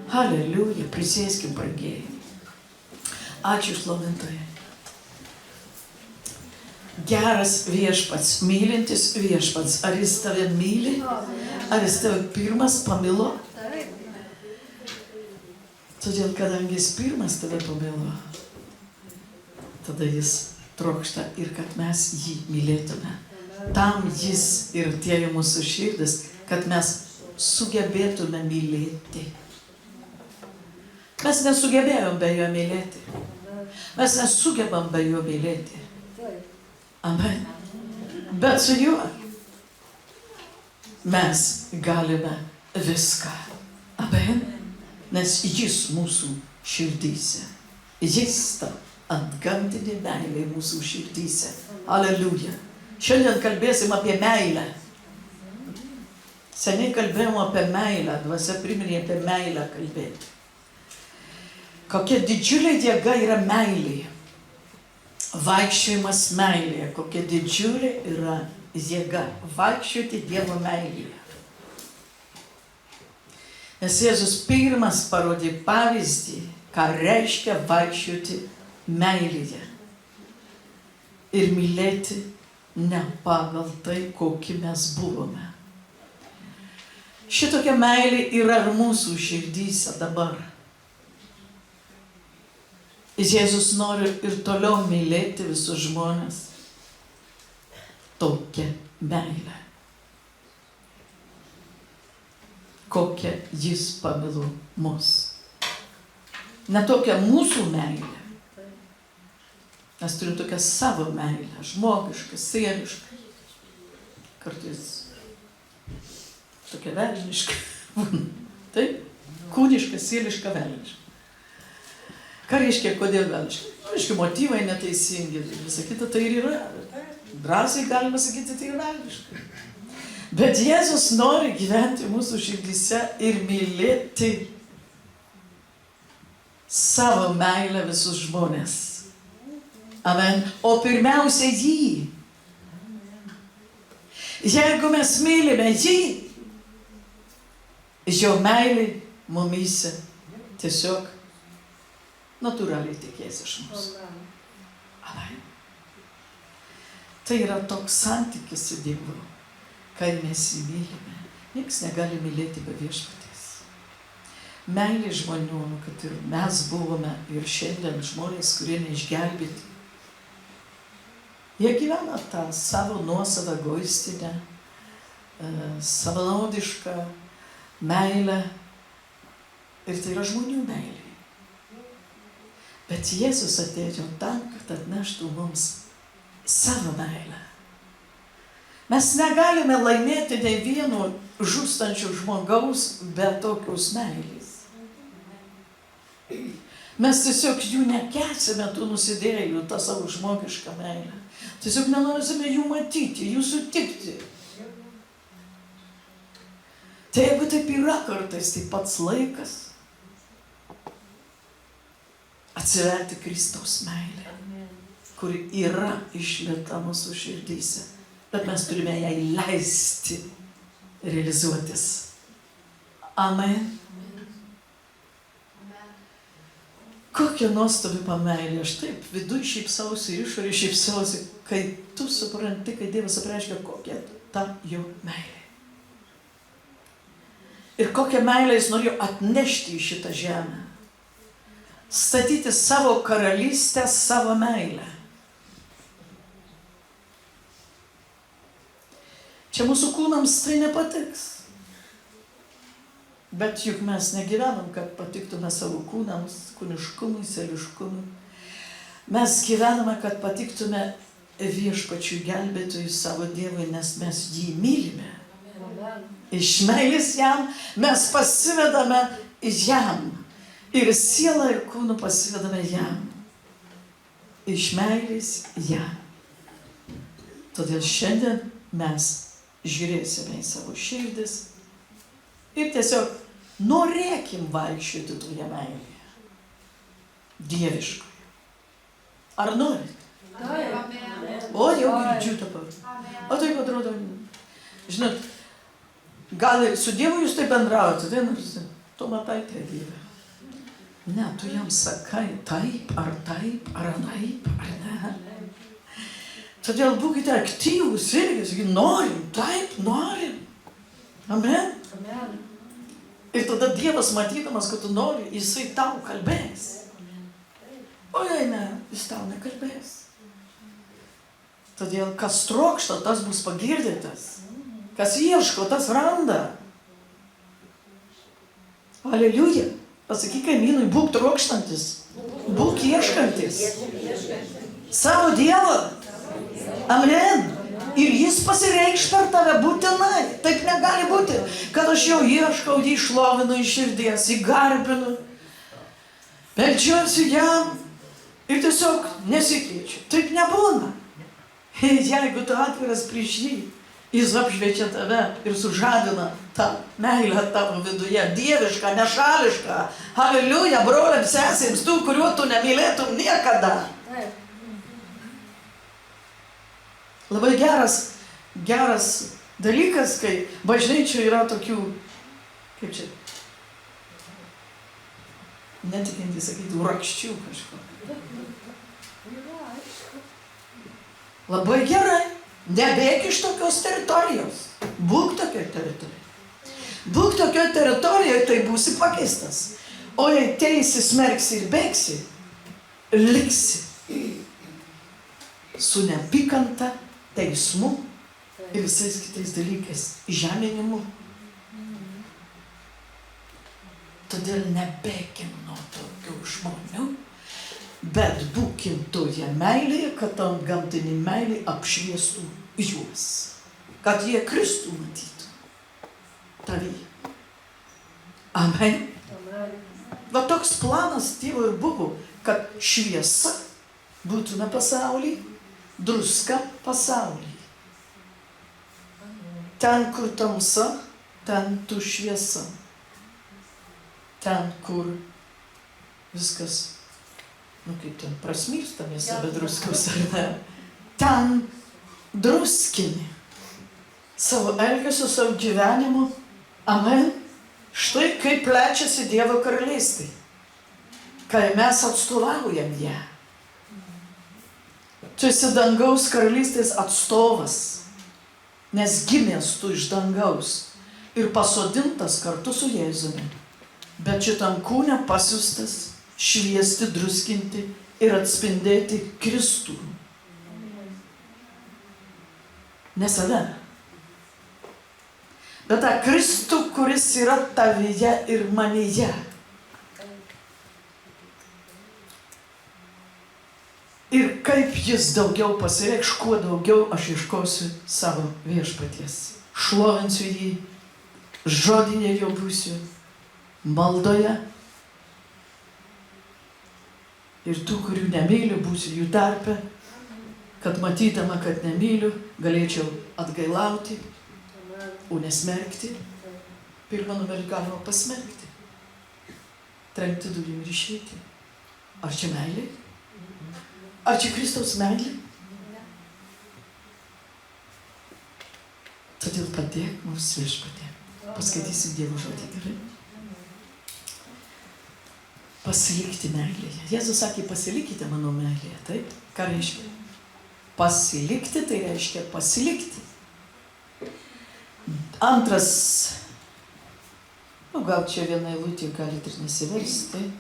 Aleliuja, prisėskim brangieji. Ačiū šlovintojai. Geras viešpats, mylintis viešpats. Ar jis tave myli? Ar jis tave pirmas pamilo? Todėl, kadangi jis pirmas tave pamilo, tada jis trokšta ir kad mes jį mylėtume. Tam jis ir atėjo mūsų širdis, kad mes sugebėtume mylėti. Mes nesugebėjom be jo mylėti. Mes nesugebam be jo mylėti. Amen. Bet su juo mes galime viską. Amen. Nes jis mūsų širdyse. Jis ta antgamtinė meilė mūsų širdyse. Aleliuja. Šiandien kalbėsim apie meilę. Seniai kalbėjom apie meilę. Dvasia priminė apie meilę kalbėti. Kokia didžiulė jėga yra meilė. Vaikščiojimas meilėje. Kokia didžiulė yra jėga. Vaikščioti Dievo meilėje. Nes Jėzus pirmas parodė pavyzdį, ką reiškia vaikščioti meilėje. Ir mylėti ne pagal tai, kokie mes buvome. Šitokia meilė yra ir mūsų širdyse dabar. Jėzus nori ir toliau mylėti visus žmonės. Tokia meilė. Kokia jis pamilo mus. Ne tokia mūsų meilė. Mes turim tokią savo meilę. Žmogišką, sielišką. Kartais tokia velniška. Taip? Kūniška, sieliška, velniška. Ką reiškia, kodėl velniška? Reiškia, motyvai neteisingi. Visa kita tai ir yra. Drąsiai galima sakyti, tai yra velniška. Bet Jėzus nori gyventi mūsų širdyse ir mylėti savo meilę visus žmonės. Amen. O pirmiausia jį. Jeigu mes mylime jį, jo meilė mumyse tiesiog natūraliai tikės iš mūsų. Amen. Tai yra toks santykis su Dievu. Kai mes jį mylime, nieks negali mylėti be viešpaties. Meilė žmonių, kad ir mes buvome ir šiandien žmonės, kurie neišgelbėti. Jie gyvena tą savo nuosavą egoistinę, savanaudišką meilę. Ir tai yra žmonių meilė. Bet Jėzus atėjo tam, kad atneštų mums savo meilę. Mes negalime laimėti nei vieno žūstančio žmogaus be tokios meilės. Mes tiesiog jų nekęsime, tų nusidėjėlių, tą savo žmogišką meilę. Tiesiog nenorime jų matyti, jų sutikti. Tai jeigu taip yra kartais, tai pats laikas atsiverti Kristaus meilę, kuri yra išlieta mūsų širdyse. Bet mes turime ją leisti realizuotis. Amen. Kokia nuostabi meilė. Aš taip viduj šypsausi, išorėj šypsausi, kai tu supranti, kai Dievas apreiškia, kokia ta jo meilė. Ir kokią meilę jis norėjo atnešti į šitą žemę. Statyti savo karalystę, savo meilę. Čia mūsų kūnams tai nepatiks. Bet juk mes negyvenam, kad patiktume savo kūnams, kūniškumui, seliškumui. Mes gyvename, kad patiktume viešpačiui gelbėtojui savo Dievui, nes mes jį mylime. Iš meilės jam mes pasivedame jam. Ir sielą ir kūnų pasivedame jam. Iš meilės jam. Todėl šiandien mes žiūrėsime į savo širdis ir tiesiog norėkim vaikščioti toje meilėje. Dieviškoje. Ar norit? O, jau girdžiu dabar. O taip atrodo, žinot, gal ir su Dievu jūs taip bendraujate, Tu matai tą Dievą. Ne, tu jam sakai taip, ar anaip, ar ne. Todėl būkite aktyvūs irgi, sakyk, norim, taip, norim. Amen. Ir tada Dievas, matydamas, kad tu nori, jisai tau kalbės. O jei ne, jis tau nekalbės. Todėl, kas trokšta, tas bus pagirdytas. Kas ieško, tas randa. Aleliuja. Pasakyk kaimynui, būk trokštantis. Būk ieškantis. Savo Dievą. Amen. Ir jis pasireikš per tave būtinai. Taip negali būti, kad aš jau ieškau, jį šlovinu iš širdies, jį garbinu. Meldžiuosi jam ir tiesiog nesikeičiu. Taip nebūna. Jeigu tu atviras prieš jį, jis apšviečia tave ir sužadina tą meilę tavo viduje, dievišką, nešališką. Haleliuja, broliams, sesėms, tų, kuriuo tu nemylėtum niekada. Labai geras dalykas, kai bažnyčioje yra tokių, kaip čia, netikinti sakyti, rakščių kažko. Labai gerai, nebėk iš tokios teritorijos, būk tokioj teritorijoje. Būk tokioj teritorijoje, tai būsi pakeistas. O jei teisi, smerksi ir bėgsi, liksi su neapykanta, teismu ir visais kitais dalykais, žeminimu. Todėl nebėkim nuo tokių žmonių, bet būkim toje meilėje, kad tam gamtinį meilį apšviestų juos, kad jie Kristų matytų tavyje. Amen. Va toks planas Dievo ir buvo, kad šviesa būtų ne pasaulyje, druska pasaulyje. Ten, kur tamsa, ten tu šviesa. Ten, kur viskas, kaip ten prasmyrsta mėsa be druskos, ar ne? Ten druskini savo elgesiu, savo gyvenimu. Amen. Štai kaip plečiasi Dievo karalystė, kai mes atstovaujam ją. Tu esi dangaus karalystės atstovas, nes gimęs tu iš dangaus ir pasodintas kartu su Jėzumi, bet šitam kūne pasiųstas šviesti, druskinti ir atspindėti Kristų. Ne save, bet tą Kristų, kuris yra tavyje ir manyje. Ir kaip jis daugiau pasireikš, kuo daugiau aš ieškosiu savo viešpaties. Šlovinsiu jį, žodinė jo būsiu, maldoje. Ir tų, kurių nemyliu, būsiu jų tarpe, kad matydama, kad nemyliu, galėčiau atgailauti, o nesmerkti. Pirmą numerį galima pasmerkti, trenkti durim ir išeiti. Ar čia meilė? Ar čia Kristaus meilė? Todėl padėk mums viešpatie. Paskaitysim Dievo žodį, gerai? Pasilikti meilėje. Jėzus sakė, pasilikite mano meilėje, taip? Ką reiškia? Pasilikti, tai reiškia pasilikti. Antras, gal čia viena eilutė galite ir nesiversti.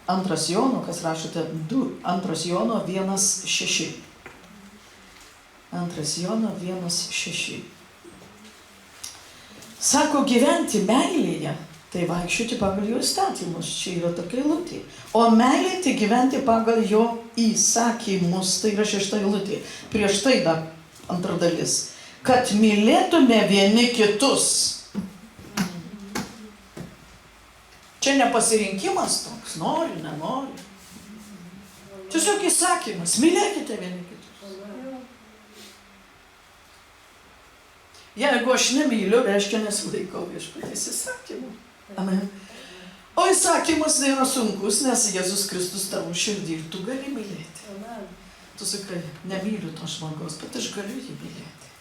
Antras Jono, kas rašote, 2 Jono 1:6. Antras Jono 1:6. Sako, gyventi meilėje, tai vaikščioti pagal jo įstatymus. Čia yra tokia eilutė. O meilė tai gyventi pagal jo įsakymus. Tai yra 6 eilutė. Prieš tai dar antra dalis. Kad mylėtume vieni kitus. Čia ne pasirinkimas toks, nori, nenori. Tiesiog įsakymas, mylėkite vieni kitus. Jeigu aš nemyliu, reiškia nesilaikau viešpaties įsakymų. Amen. O įsakymas nėra sunkus, nes Jėzus Kristus tavo širdį ir tu gali mylėti. Tu sakai, nemyliu to žmogaus, bet aš galiu jį mylėti.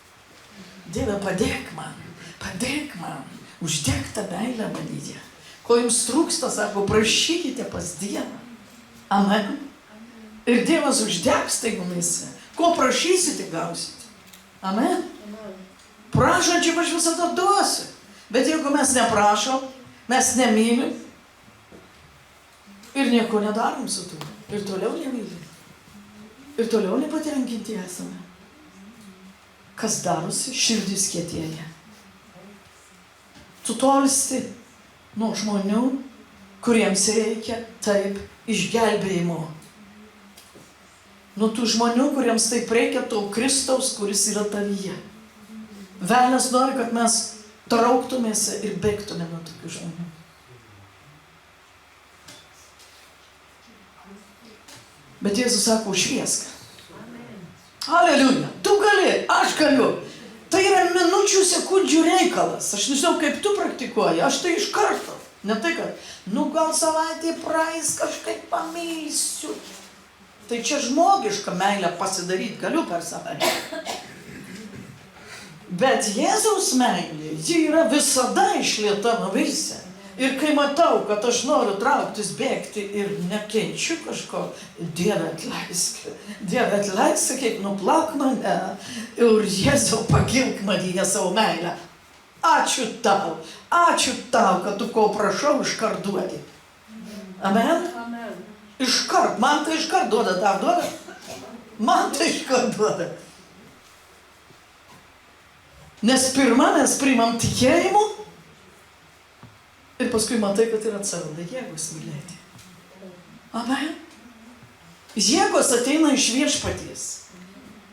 Dieve, padėk man, uždėk tą meilę manyje. Ko jums trūksta, sako, prašykite pas Dievą. Amen. Ir Dievas uždegs tai mumise. Ko prašysite, gausite. Amen. Prašančiam aš visada duosiu. Bet jeigu mes neprašom, mes nemylim ir nieko nedarom su tuo. Ir toliau nemylim. Ir toliau nepatenkinti esame. Kas darosi? Širdis kietėja. Tu tolsti nuo žmonių, kuriems reikia taip išgelbėjimo. Nuo tų žmonių, kuriems taip reikia to Kristaus, kuris yra tavyje. Velnias nori, kad mes trauktumėse ir bėgtume nuo tokių žmonių. Bet Jėzus sako, šviesk. Aleliuja, tu gali, aš galiu. Tai yra minučių, sekundžių reikalas. Aš nežinau, kaip tu praktikuoji, aš tai iš karto. Ne tai, kad gal savaitė praeis, kažkaip pamilsiu. Tai čia žmogiška meilė pasidaryti galiu per savaitę. Bet Jėzaus meilė, ji yra visada išlieta mumyse. Ir kai matau, kad aš noriu trauktis, bėgti ir nekenčiu kažko, Dieve atleisk. Dieve atleisk, sakyk, nuplak mane ir Jėzau pagilk manyje savo meilę. Ačiū tau, kad tu ko prašau, iškart duodi. Amen? Amen. Iškart, man tai iškart duoda, tau duoda? Man tai iškart duoda. Nes pirmą mes priimam tikėjimu ir paskui matai, kad ir atsiranda jėgos mylėti. Amen. Jėgos ateina iš viešpaties.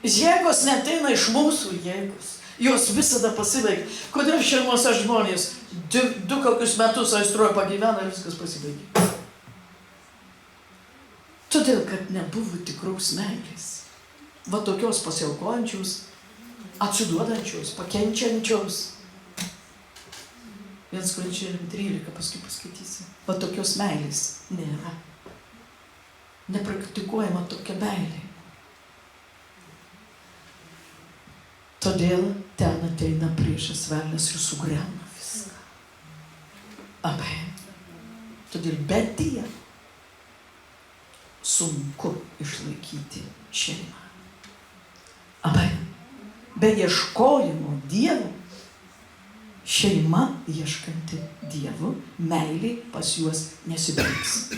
Jėgos neateina iš mūsų jėgos. Jos visada pasibaigia. Kodėl šeimose žmonės du kokius metus aistruoja pagyvena ir viskas pasibaigia? Todėl, kad nebuvo tikros meilės. Va tokios pasiaukojančios, atsiduodančios, pakenčiančios. 1:13 paskui paskaitysi. Va tokios meilės nėra. Nepraktikuojama tokia meilė. Todėl ten ateina priešas velnias ir sugriauna viską. Amen. Todėl be Dievo sunku išlaikyti šeimą. Amen. Be ieškojimo Dievo, šeima ieškanti Dievo, meilė pas juos nesibaigs.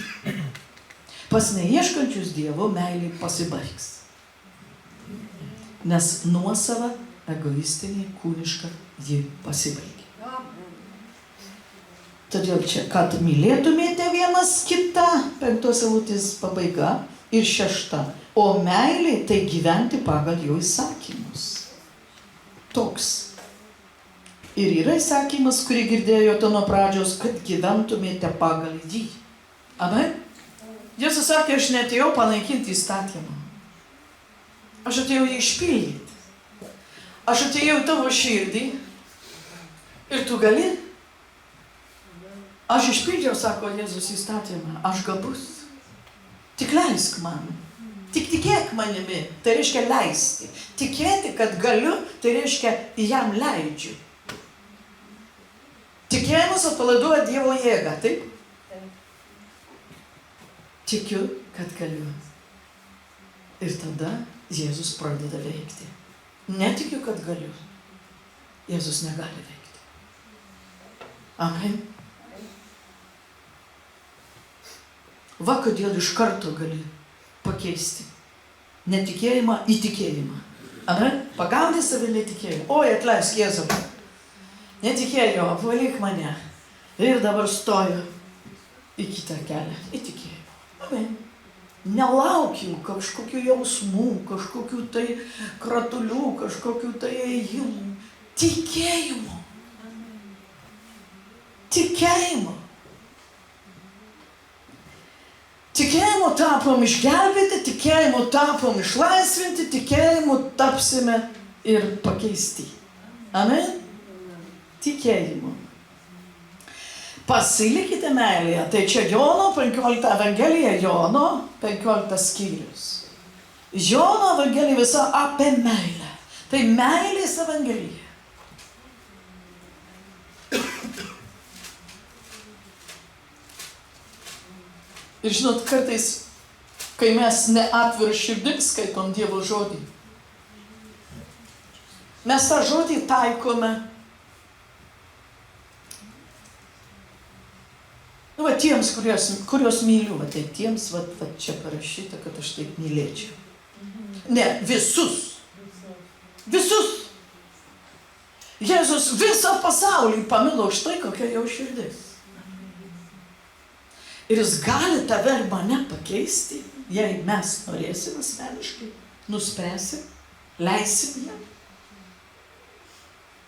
Pas neieškančius Dievo meilė pasibaigs. Nes nuosava, egoistinė, kūniška, ji pasibaigia. Todėl čia, kad mylėtumėte vienas kitą, 5 eilutės pabaiga ir 6. O meilė tai gyventi pagal jo įsakymus. Toks. Ir yra įsakymas, kurį girdėjote nuo pradžios, kad gyventumėte pagal jį. Amen? Jėzus sakė, aš neatėjau panaikinti įstatymą. Aš atėjau jį išpildyti. Aš atėjau į tavo širdį ir tu gali. Aš išpildžiau, sako Jėzus, įstatymą. Aš gabus. Tik leisk man. Tik tikėk manimi. Tai reiškia leisti. Tikėti, kad galiu, tai reiškia jam leidžiu. Tikėjimas atpalaiduoja Dievo jėgą, taip? Tikiu, kad galiu. Ir tada Jėzus pradeda veikti. Netikiu, kad galiu. Jėzus negali veikti. Amen. Va, kodėl iš karto gali pakeisti netikėjimą į tikėjimą. Amen. Pagauni save netikėjimą. Oi, atleisk Jėzau. Netikėjau, apvalyk mane. Ir dabar stoju į kitą kelią. Į tikėjimą. Amen. Nelaukiu kažkokių jausmų, kažkokių tai kratulių, kažkokių tai ėjimų. Tikėjimo. Tikėjimo. Tikėjimu tapom išgelbėti, tikėjimu tapom išlaisvinti, tikėjimu tapsime ir pakeisti. Amen? Tikėjimu. Pasilikite meilėje. Tai čia Jono 15 Evangelija, Jono 15 skyrius. Jono Evangelija visa apie meilę. Tai meilės Evangelija. Ir žinot, kartais, kai mes neatvirą širdim skaitom Dievo žodį, mes tą žodį taikome. Nu, va, tiems, kurios myliu, va, tai tiems, va, čia parašyta, kad aš taip mylėčiau. Ne, visus. Visus. Jėzus visą pasaulį pamilo už tai, kokia jo širdis. Ir jis gali tave ir mane pakeisti, jei mes norėsim asmeniškai, nuspręsim, leisim jam.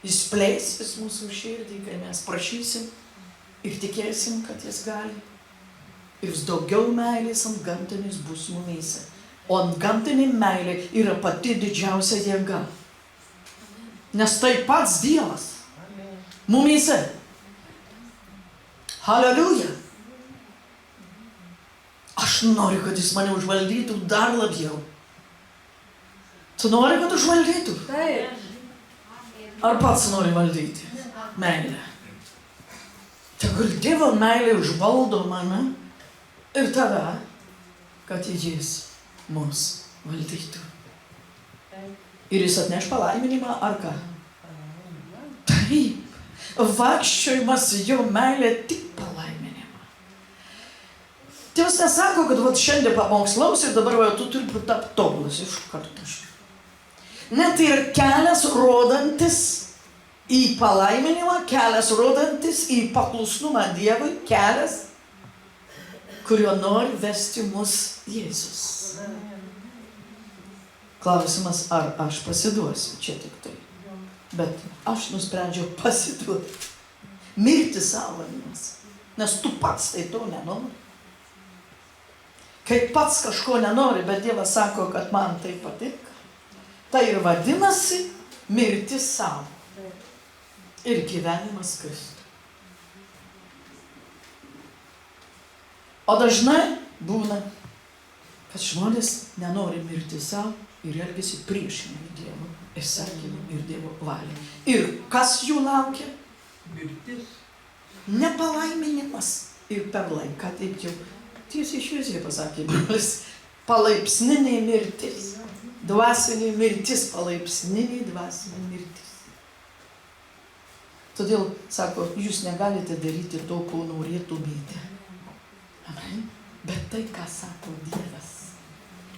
Jis plėsis mūsų širdį, kai mes prašysim ir tikėsim, kad jis gali. Ir vis daugiau meilės ant gamtinis bus mumyse. O ant gamtinė meilė yra pati didžiausia jėga. Nes tai pats Dievas mumyse. Haleliuja. Aš noriu, kad jis mane užvaldytų dar labiau. Tu nori, kad užvaldytų? Taip. Ar pats nori valdyti? Meilę. Tegul Dievo meilė užvaldo mane ir tave, kad jis mus valdytų. Ir jis atneš palaiminimą ar ką? Taip. Vaikščiojimas jo meilė tik palaiminimą. Dievas nesako, kad vat šiandien pamokslaus ir dabar va, tu turi tapti tobulas iš karto. Ne, tai yra kelias rodantis į palaiminimą, kelias rodantis į paklusnumą Dievui, kelias, kuriuo nori vesti mus Jėzus. Klausimas, ar aš pasiduosiu, čia tik tai. Bet aš nusprendžiau pasiduoti. Mirti savo vadinas. Nes tu pats tai to nenori. Kai pats kažko nenori, bet Dievas sako, kad man tai patinka, tai ir vadinasi mirti savo. Ir gyvenimas Kristui. O dažnai būna, kad žmonės nenori mirti savo ir elgiasi priešingai Dievo įsakymui ir Dievo valiai. Ir kas jų laukia? Mirtis. Nepalaiminimas. Ir per laiką taip jau tiesiai šviesiai pasakė Biblis. Palaipsninė mirtis. Dvasinė mirtis, palaipsninė dvasinė mirtis. Todėl, sako, jūs negalite daryti to, ko norėtumėte. Amen. Bet tai, ką sako Dievas,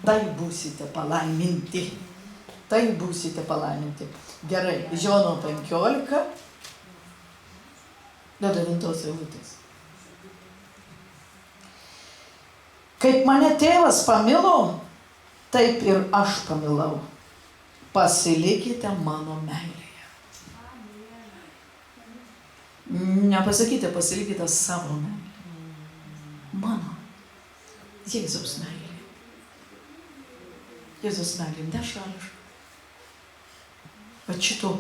tai būsite palaiminti. Tai būsite palaiminti. Gerai, Jono 15, nuo 9 eilutės. Kaip mane tėvas pamilo, taip ir aš pamilau. Pasilikite mano meilėje. Nepasakyti, pasilikite savo meilėje. Mano. Jėzaus meilė. Jėzaus meilė nešališka. Bet šito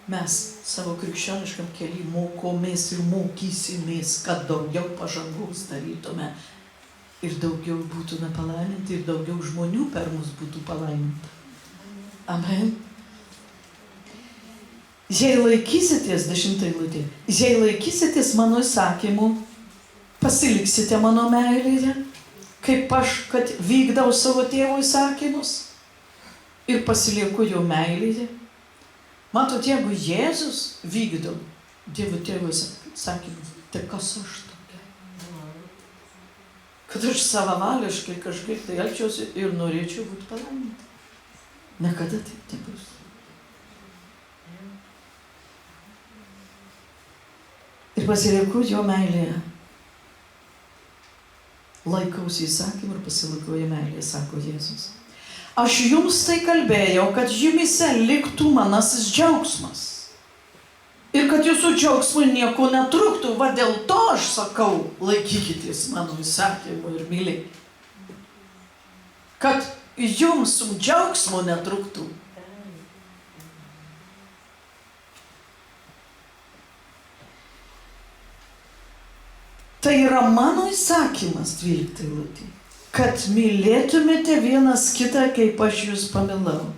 mes savo krikščioniškam kely mokomės ir mokysimės, kad daugiau pažangos darytume ir daugiau būtume palaiminti ir daugiau žmonių per mus būtų palaiminta. Amen. Jei laikysitės, 10 eilutė, jei laikysitės mano įsakymų, pasiliksite mano meilėje, kaip aš, kad vykdau savo tėvo įsakymus ir pasilieku jo meilėje. Matot, jeigu Jėzus vykdo Dievo tėvo įsakymus, tai kas aš tokia? Kad aš savavališkai kažkaip tai elgčiausi ir norėčiau būti palaiminta. Niekada taip nebus. Ir pasilieku jo meilėje. Laikausi įsakymų ir pasilikau jo meilėje, sako Jėzus. Aš jums tai kalbėjau, kad jumyse liktų manasis džiaugsmas. Ir kad jūsų džiaugsmui nieko netruktų, va dėl to aš sakau, laikykitės mano įsakymų ir mylėkite. Kad jums džiaugsmo netruktų. Tai yra mano įsakymas, 12 eilutė, kad mylėtumėte vienas kitą, kaip aš jūs pamilau.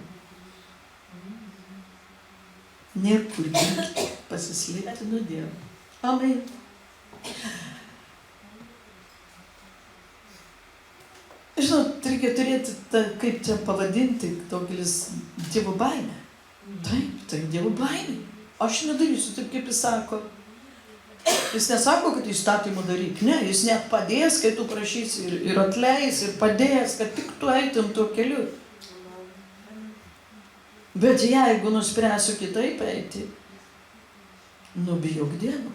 Niekur dingti, pasislėpti nuo Dievo. Amen. žinot, reikia turėti, kaip čia pavadinti, daugelis Dievo baimę. Taip, tai Dievo baimė. Aš nedarysiu taip, kaip jis sako. Jis nesako, kad įstatymų daryk. Ne, jis net padės, kai tu prašysi ir atleis, ir padės, kad tik tu eitum tuo keliu. Bet jeigu nuspręsiu kitaip eiti, bijok Dievo.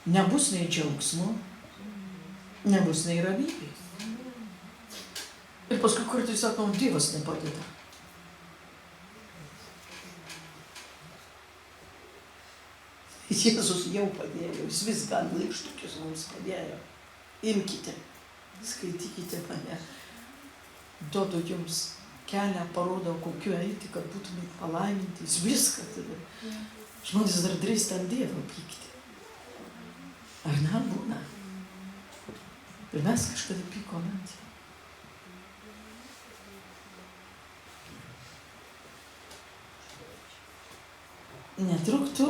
Nebus nei džiaugsmo, nebus nei ramybės. Ir paskui kartais sakom, Dievas nepadeda. Jėzus jau padėjo, jis viską ant laikštukius mums padėjo. Imkite, skaitykite mane. Duodu jums kelią, parodau, kokiu eiti, kad būtumėt palaiminti. Jis viską tada. Žmonės dar drįsta ant Dievo pykti. Ar ne būna? Ir mes kažkada pykom ant jo. Netruktų,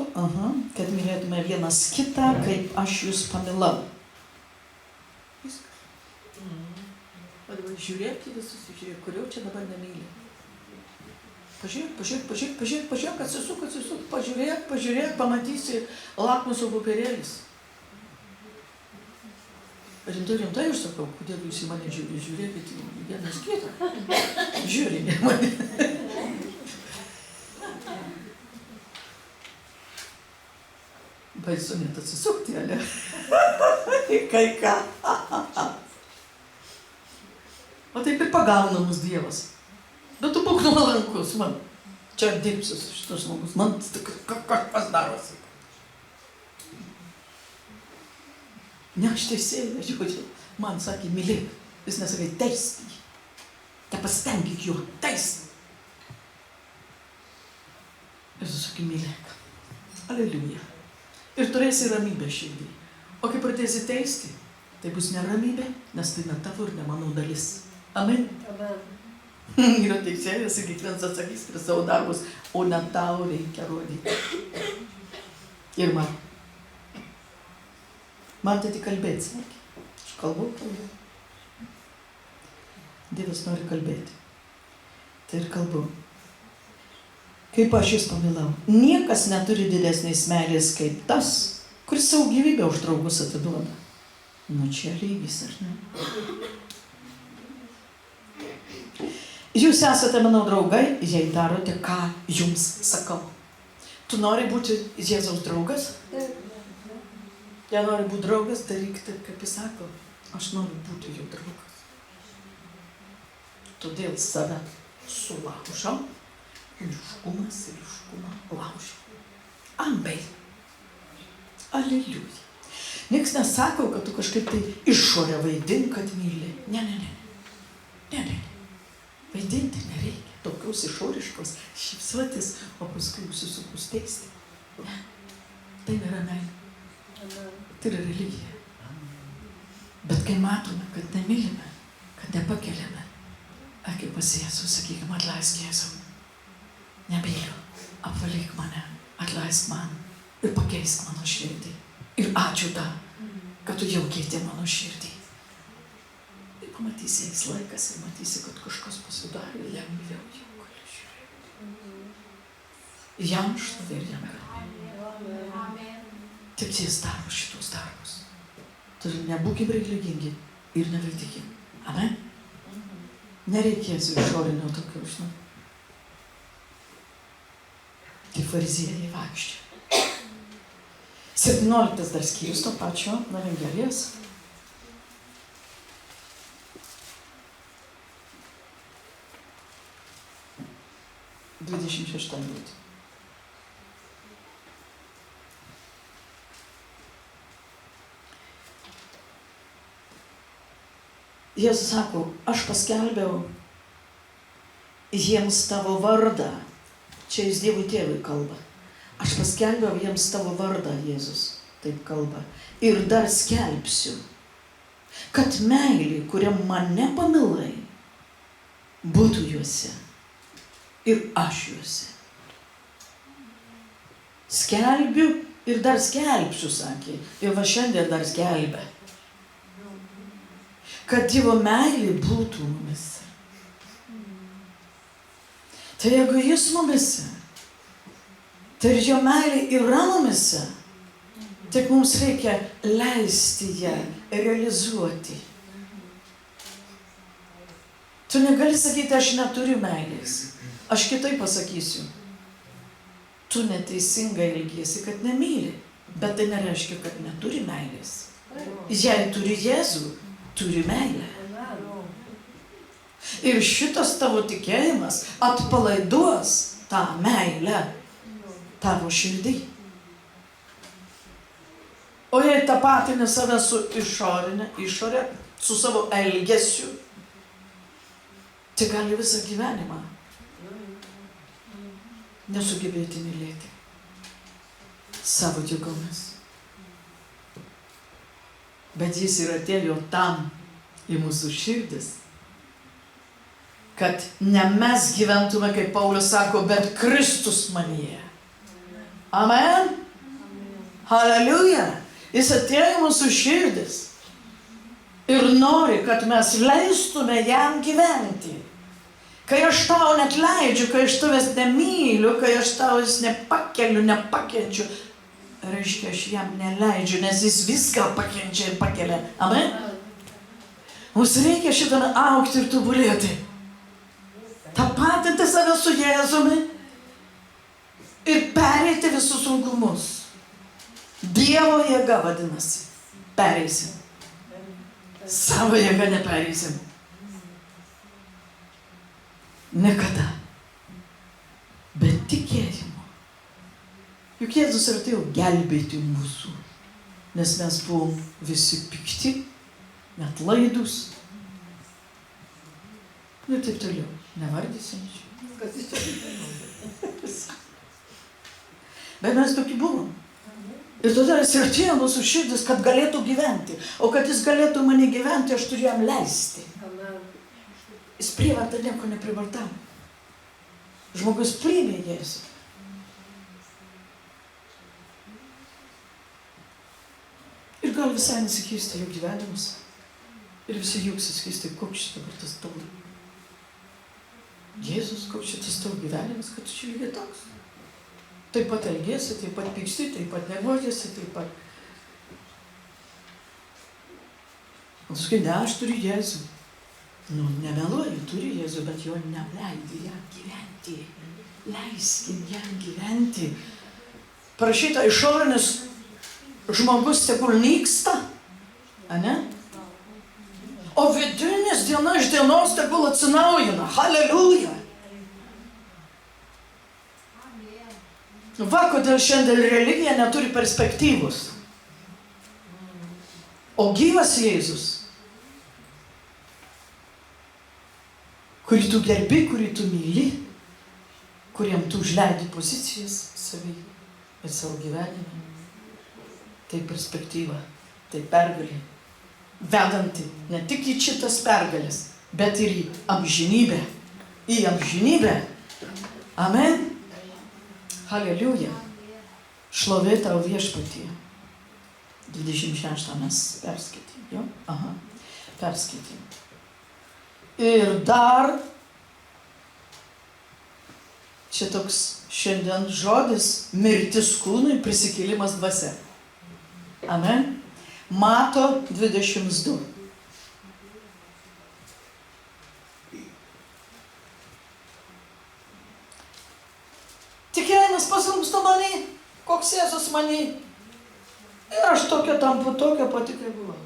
kad mylėtume vienas kitą, kaip aš jūs pamilau. Viskas. O dabar žiūrėk į visus, žiūrėk, kurio čia dabar nemyli. Pažiūrėk, atsisuk, pažiūrėk, pamatysi lakmuso popierėlis. Rimtai aš sakau, kodėl jūs į mane žiūrėkit vienas kitą. Žiūri į mane. Baisu net atsisukti, ale? Kai ką. O taip ir pagauna mus Dievas. Bet tu būk nuolankus, man. Čia dirbsiu su šitas žmogus. Man kas darosi. Ne, aš teisėjau, žiūrėjau. Man sakė, mylėk. Jis nesakai, teisk jį. Te pasitenkyk juo, teisk. Jis sakė, mylėk. Aleliuja. Ir turėsi ramybę širdį. O kai pradėsi teisti, tai bus neramybė, nes tai ne tavo ir ne mano dalis. Amen. Amen. Yra teisėjas ir kiekvienas atsakys prie savo darbus, o ne tau reikia rodyti. Ir man. Man tai tik kalbėti, sakė. Aš kalbu. Dievas nori kalbėti. Tai ir kalbu. Kaip aš jūs pamilau. Niekas neturi didesnės meilės kaip tas, kuris savo gyvybę už draugus atiduoda. Nu čia lygis, ar ne? Jūs esate mano draugai, jei darote, ką jums sakau. Tu nori būti Jėzaus draugas? Jei nori būti draugas, daryk taip, kaip jis sako. Aš noriu būti jo draugas. Todėl save sulaužam. Ryškumą laužia. Amen. Aleliuja. Niekas nesako, kad tu kažkaip tai išorę vaidink, kad myli. Ne. Vaidinti nereikia. Tokios išoriškos šypsuotis, o paskui susisukus teisti. Ne. Tai nėra meilė. Tai yra religija. Bet kai matome, kad nemylime, kad nepakeliame, kaip pas Jėzų, sakykime, atleisk Jėzau. Nebyliu, apvalyk mane, atleisk man ir pakeisk mano širdį. Ir ačiū tau, kad tu jau keiti mano širdį. Ir pamatysi, eis laikas ir matysi, kad kažkas pasidarė ir jam vėl jau gali žiūrėti. Jam šlovė ir jam garbė. Tik jis daro šitus darbus. Todėl nebūkim religingi ir neviltikim. Amen? Nereikės išorinio tokio, žinau. Kaip fariziejai vaikščia. 17 dar skyrius to pačio Evangelijos. 26 eilutė. Jėzus sako, aš paskelbiau jiems tavo vardą. Čia jis Dievui Tėvui kalba. Aš paskelbiau jiems tavo vardą, Jėzus taip kalba. Ir dar skelbsiu, kad meilė, kurią mane pamilai, būtų juose. Ir aš juose. Skelbiu ir dar skelbsiu, sakė. Ir va šiandien dar skelbia. kad Dievo meilė būtų mumise. Tai jeigu Jis mumise, tai ir Jo meilė yra mumise, tik mums reikia leisti ją realizuoti. Tu negali sakyti, aš neturiu meilės. Aš kitaip pasakysiu. Tu neteisingai elgiesi, kad nemyli. Bet tai nereiškia, kad neturi meilės. Jei turi Jėzų, turi meilę. Ir šitas tavo tikėjimas atpalaiduos tą meilę tavo širdį. O jei tapatini save su išorė, su savo elgesiu, tai gali visą gyvenimą nesugebėti mylėti savo jėgomis. Bet Jis ir atėjo tam į mūsų širdis, kad ne mes gyventume, kaip Paulius sako, bet Kristus manyje. Amen? Halleluja! Jis atėjo į mūsų širdis ir nori, kad mes leistume jam gyventi. Kai aš tau net leidžiu, kai aš tavęs nemyliu, kai aš tau nepakeliu, nepakenčiu, reiškia, aš jam neleidžiu, nes jis viską pakenčia ir pakelia. Amen? Mums reikia šitame augti ir tobulėti. Tapatinti save su Jėzumi ir pereiti visus sunkumus. Dievo jėga vadinasi. Pereisim. Savo jėga nepereisim. Niekada. Bet tikėjimu. Juk Jėzus atėjo gelbėti mūsų. Nes mes buvom visi pikti, net laidus. Ir taip toliau. Nevardysim čia. Bet mes tokie buvom. Ir todėl jis atėjo mūsų širdis, kad galėtų gyventi. O kad jis galėtų mane gyventi, aš turiu jam leisti. Jis prievartą nieko neprivartavo. Žmogus priėmė Jėzų. Ir gal visai nesikeisti jo gyvenimus. Ir visi jungsis keisti, koks čia dabar tas tavo. Jėzus, koks čia tas tavo gyvenimas, kad tu čia lygiai toks. Taip pat elgėsi, taip pat pyksti, taip pat neguodėsi, taip pat. O sakai, ne, aš turiu Jėzų. Nu, nemeluoju, turi Jėzų, bet jo neleidi jam gyventi. Leiskim jam gyventi. Parašyta, išorinis žmogus tegul nyksta, ane? O vidinis diena iš dienos tegul atsinaujina. Halleluja! Va, kodėl šiandien religija neturi perspektyvos. O gyvas Jėzus, kurį tu gerbi, kurį tu myli, kuriam tu užleidi pozicijas savai ir savo gyvenimą. Tai perspektyva, tai pergalė. Vedanti ne tik į šitas pergalės, bet ir į amžinybę. Į amžinybę. Amen. Halleluja. Šlovė tau viešpatie. 26 mes perskaitėm. Jo? Aha. Perskaitėm. Ir dar, čia toks šiandien žodis, mirtis kūnui, prisikėlimas dvasia. Amen. Mato 22. Tikėjimas pasilpsta many, koks Jėzus many. Ir aš tokia tampu, tokia pati kaip buvo.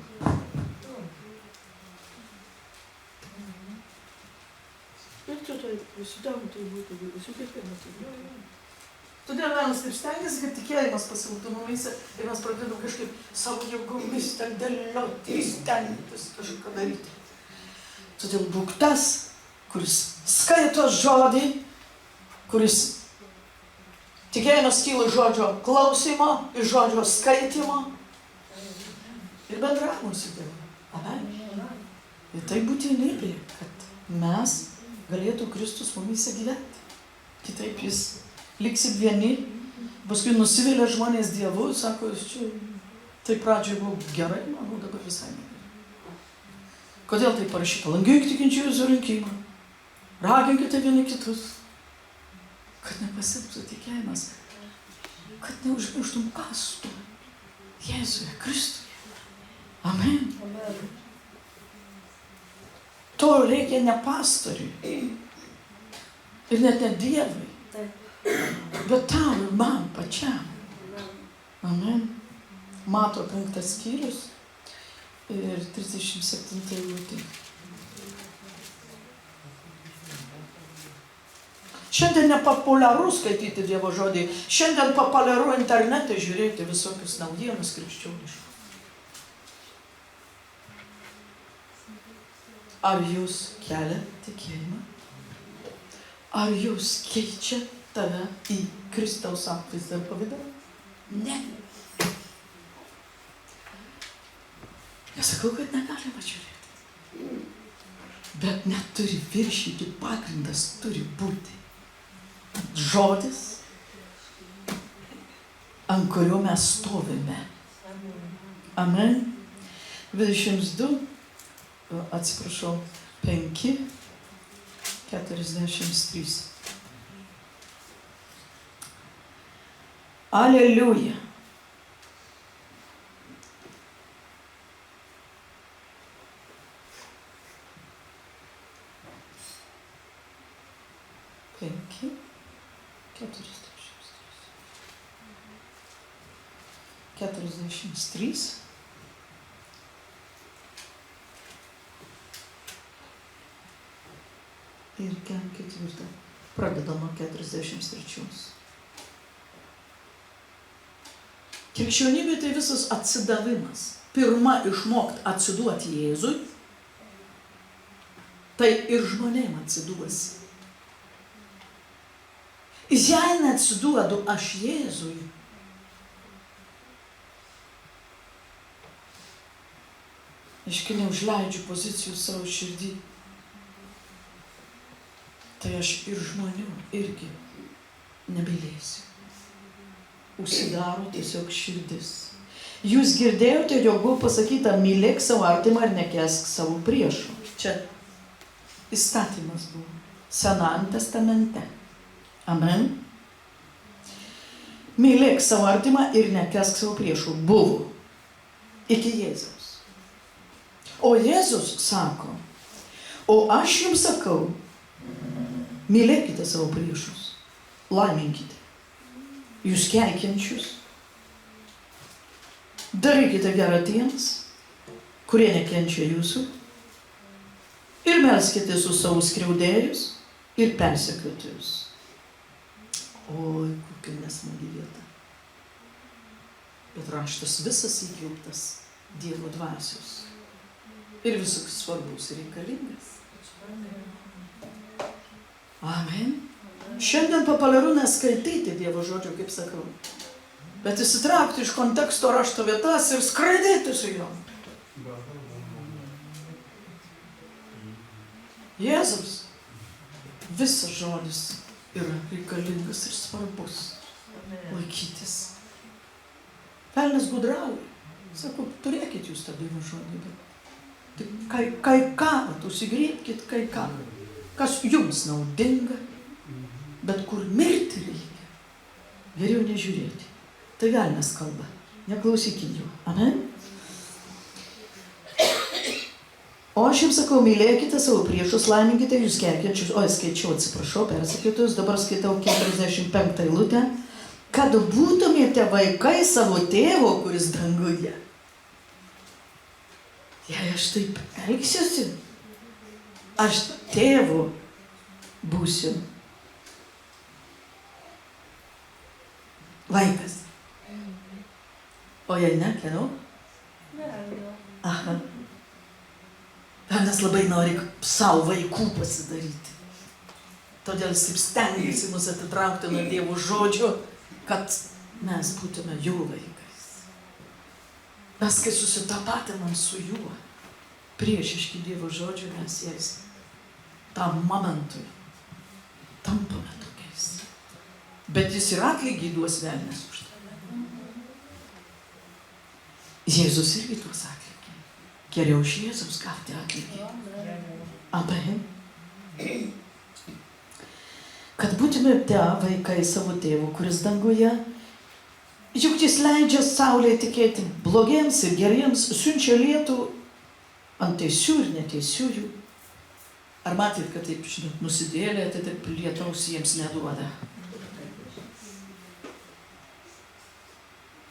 Ir čia tai prisidėjom, tai būtų, visų kiekvienas. Todėl mes taip stengiasi, kad tikėjimas pasilptų mumise ir mes pradedam kažkaip savo jėgomis ten dėlioti, stengtis kažką daryti. Todėl būk tas, kuris skaito žodį, kuris tikėjimas kyla iš žodžio klausimo, iš žodžio skaitymo ir bendravimo su Dievu. Amen. Ir tai būtinybė, kad mes galėtų Kristus mumise gyventi. Kitaip jis liksim vieni, paskui nusivilia žmonės Dievu, sako, čia tai pradžioje buvo gerai, manau, dabar visai negerai. Kodėl tai parašyta? Lankinkite tikinčiųjų surinkimą. Raginkite vieni kitus. Kad nepasilptų tikėjimas. Kad neužmirštum kas tu. Jėzuje, Kristuje. Amen. To reikia ne pastoriui. Ir net ne Dievui. Bet tau ir man pačiam. Amen. Mato 5 skyrius ir 37 eilutė. Šiandien nepopuliaru skaityti Dievo žodį. Šiandien populiaru internete žiūrėti visokius naujienas krikščioniškus. Ar jūs kelia tikėjimą? Ar jūs keičia tave į Kristaus atvaizdą ir pavidalą? Ne. Nesakau, kad negalima žiūrėti. Bet neturi viršyti, pagrindas turi būti žodis, ant kurio mes stovime. Amen. 22, atsiprašau, 5, 43. Aleliuja. Penki, 43. Ir 4. Pradedam nuo 43. Krikščionybė tai visas atsidavimas. Pirma išmokt atsiduoti Jėzui, tai ir žmonėm atsiduosi. Jei neatsiduodu aš Jėzui, aiškiai neužleidžiu pozicijų savo širdį, tai aš ir žmonių irgi nemylėsiu. Užsidaro tiesiog širdis. Jūs girdėjote, jog buvo pasakyta, mylėk savo artimą ir nekęsk savo priešų. Čia įstatymas buvo. Senajame testamente. Amen. Mylėk savo artimą ir nekęsk savo priešų. Buvo. Iki Jėzaus. O Jėzus sako, o aš jums sakau, mylėkite savo priešus, laiminkite jūs keikiančius, darykite gerą tiems, kurie nekenčia jūsų, ir melskite su savo skriaudėjus ir persekiotojus. Oi, kokia nesmagi vieta. Bet raštas visas įkvėptas Dievo dvasios. Ir visoks svarbus ir reikalingas. Amen. Šiandien populiaru neskaityti Dievo žodžio, kaip sakau, bet įsitraukti iš konteksto rašto vietas ir skraidyti su juo. Jėzus, visas žodis yra reikalingas ir svarbus laikytis. Velnias gudrauja. Sakau, turėkit jūs tą Dievo žodį, bet kai ką, užsigriebkit kai ką, kas jums naudinga, bet kur mirti reikia, geriau nežiūrėti. Tai velnias kalba, neklausykit jo. Amen? O aš jums sakau, mylėkite savo priešus, laiminkite jūs keikiančius. O, skaičiau, atsiprašau, persekiotojus, dabar skaitau 45 eilutę. Kad būtumėte vaikai savo tėvo, kuris danguje. Jei aš taip elgsiuosi, aš tėvu būsiu vaikas. O jei ne, keliau? Aha. Velnias labai nori savo vaikų pasidaryti. Todėl jis taip stengiasi mus atitraukti nuo Dievo žodžio, kad mes būtume jų vaikais. Mes, kai susitapatinam su juo, priešiški Dievo žodžio, mes jais tam momentui tampame tokiais. Bet jis ir atlygį duos velnias už tai. Jėzus irgi duos atlygį. Geriau iš Jėzaus gauti atlygį. Amen. Kad būtumėte vaikai savo tėvo, kuris danguje, juk jis leidžia saulėje tekėti blogiems ir geriems, siunčia lietų ant teisių ir neteisiųjų. Ar matėt, kad taip, žinot, nusidėlė, tai taip lietaus jiems neduoda.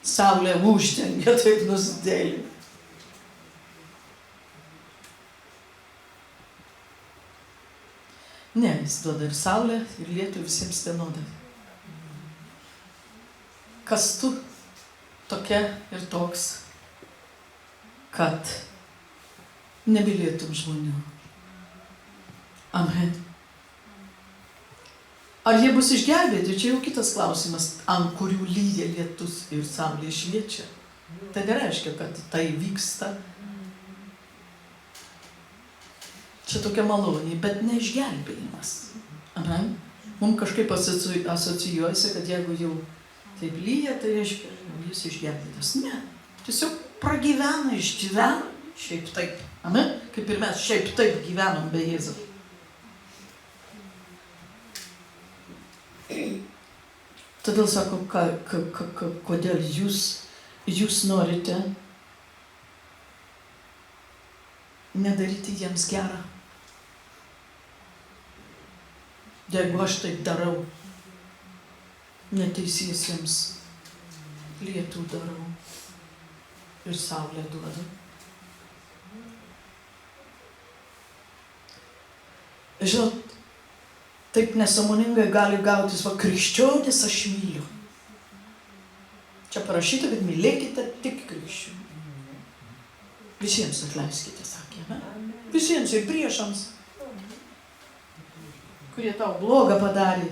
Saulė uždengia, taip nusidėlė. Ne, jis duoda ir saulę, ir lietų visiems vienodai. Kas tu tokia ir toks, kad nemylėtum žmonių. Amen. Ar jie bus išgelbėti, čia jau kitas klausimas, ant kurių lyja lietus ir saulė šviečia. Tai nereiškia, kad tai vyksta. Čia tokia malonė, bet ne išgelbėjimas. Amen. Mums kažkaip asocijuojasi, kad jeigu jau taip lyja, tai reiškia, jis išgelbėtas. Ne. Tiesiog pragyvena, išgyvena, šiaip taip. Amen. Kaip ir mes šiaip taip gyvenom be Jėzaus. Todėl sako, kodėl jūs norite nedaryti jiems gerą. Jeigu aš taip darau, neteisiesiems lietų darau ir saulę duodu. Žinot, taip nesąmoningai gali gautis, va, krikščionis aš myliu. Čia parašyta, kad mylėkite tik krikščionį. Visiems atleiskite, sakė. Visiems ir priešams, kurie tau blogą padarė.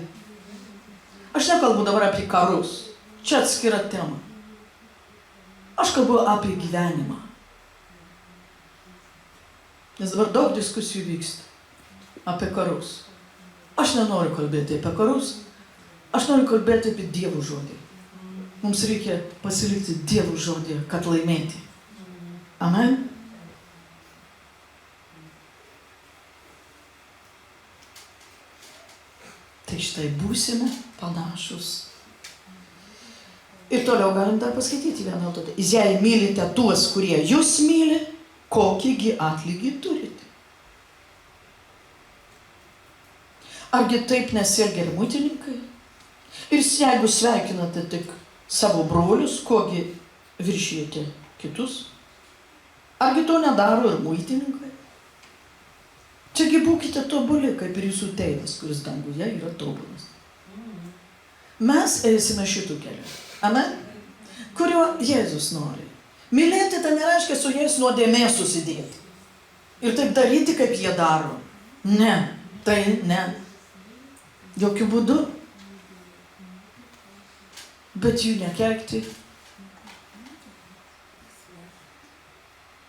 Aš nekalbu dabar apie karus. Čia atskira tema. Aš kalbu apie gyvenimą. Nes dabar daug diskusijų vyksta apie karus. Aš nenoriu kalbėti apie karus. Aš noriu kalbėti apie Dievo žodį. Mums reikia pasilikti Dievo žodį, kad laimėti. Amen. Tai štai būsime panašus. Ir toliau galim dar paskaityti vieną tautą. Jei mylite tuos, kurie jūs myli, kokįgi atlygį turite. Argi taip nesielgia ir muitininkai? Ir jeigu sveikinate tik savo brolius, kogi viršijate kitus? Argi to nedaro ir muitininkai? Čiagi būkite tobuli, kaip ir jūsų tėvas, kuris danguje yra tobulas. Mes eisime šitų kelių. Amen? Kurio Jėzus nori. Mylėti tai nereiškia su jais nuodėmė susidėti. Ir taip daryti, kaip jie daro. Ne, tai ne. Jokių būdų. Bet jų nekeikti.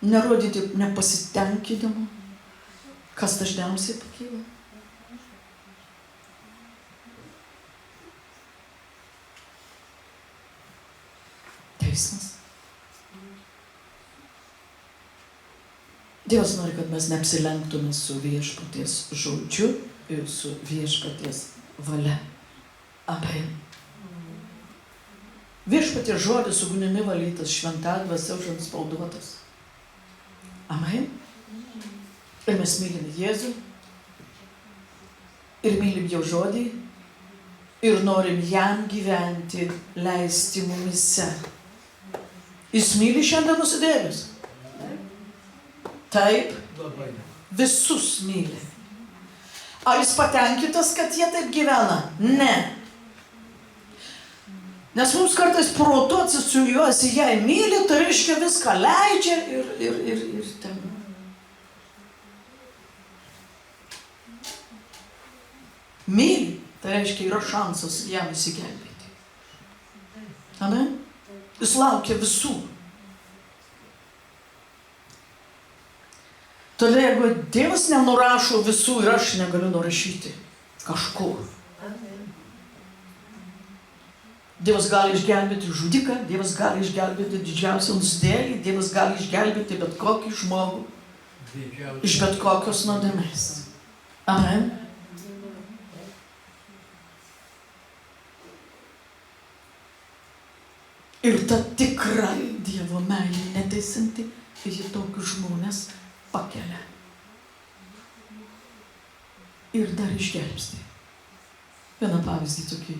Nerodyti nepasitenkinimo. Kas dažniausiai pakyla? Teismas. Dievas nori, kad mes neapsilenktume su viešpaties žodžiu ir su viešpaties valia. Amen. Viešpaties žodis ugnimi valytas, šventa dvasia užantspauduotas. Amen. Ir mes mylim Jėzų, ir mylim jo žodį, ir norim jam gyventi, leisti mumise. Jis myli šiandien nusidėlius. Taip, visus myli. Ar jis patenkintas, kad jie taip gyvena? Ne. Nes mums kartais protu atsisujuosi, jei myli, tai reiškia viską leidžia ir ten. Myli, tai reiškia yra šansas jam įsigelbėti. Amen? Jis laukia visų. Todėl jeigu Dievas nenurašo visų ir aš negaliu nurašyti kažkur. Dievas gali išgelbėti žudiką, Dievas gali išgelbėti didžiausią nusidėjėlį, Dievas gali išgelbėti bet kokį žmogų iš bet kokios nuodėmės. Amen. Ir ta tikra Dievo meilė neteisinti, ji tokius žmonės pakelia. Ir dar išgelbsti. Vieną pavyzdį tokį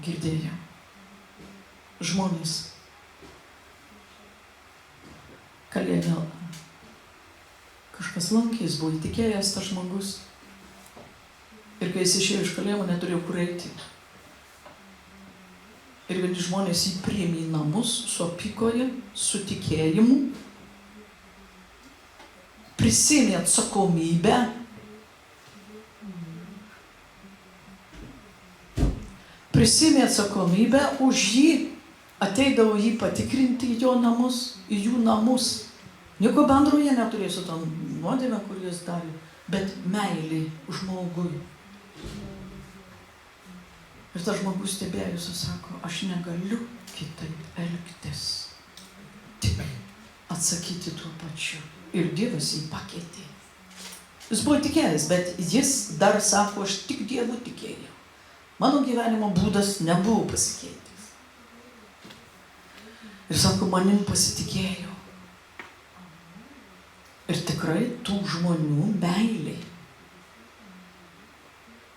girdėjau. Žmonės kalėjime kažkas lankė, jis buvo įtikėjęs tas žmogus. Ir kai jis išėjo iš kalėjimo, neturėjo kur eiti. Ir vieni žmonės jį priėmė į namus su apykoje, su tikėjimu, prisėmė atsakomybę, už jį, ateidavo jį patikrinti į jo namus, į jų namus. Nieko bendro jie neturėjo su tą nuodėmę, kur jis darė, bet meilė žmogui. Ir tas žmogus stebėjosi, sako, aš negaliu kitaip elgtis, tik atsakyti tuo pačiu. Ir Dievas jį pakeitė. Jis buvo tikėjęs, bet jis dar sako, aš tik Dievu tikėjau. Mano gyvenimo būdas nebuvo pasikeitęs. Ir sako, manim pasitikėjau. Ir tikrai tų žmonių meilė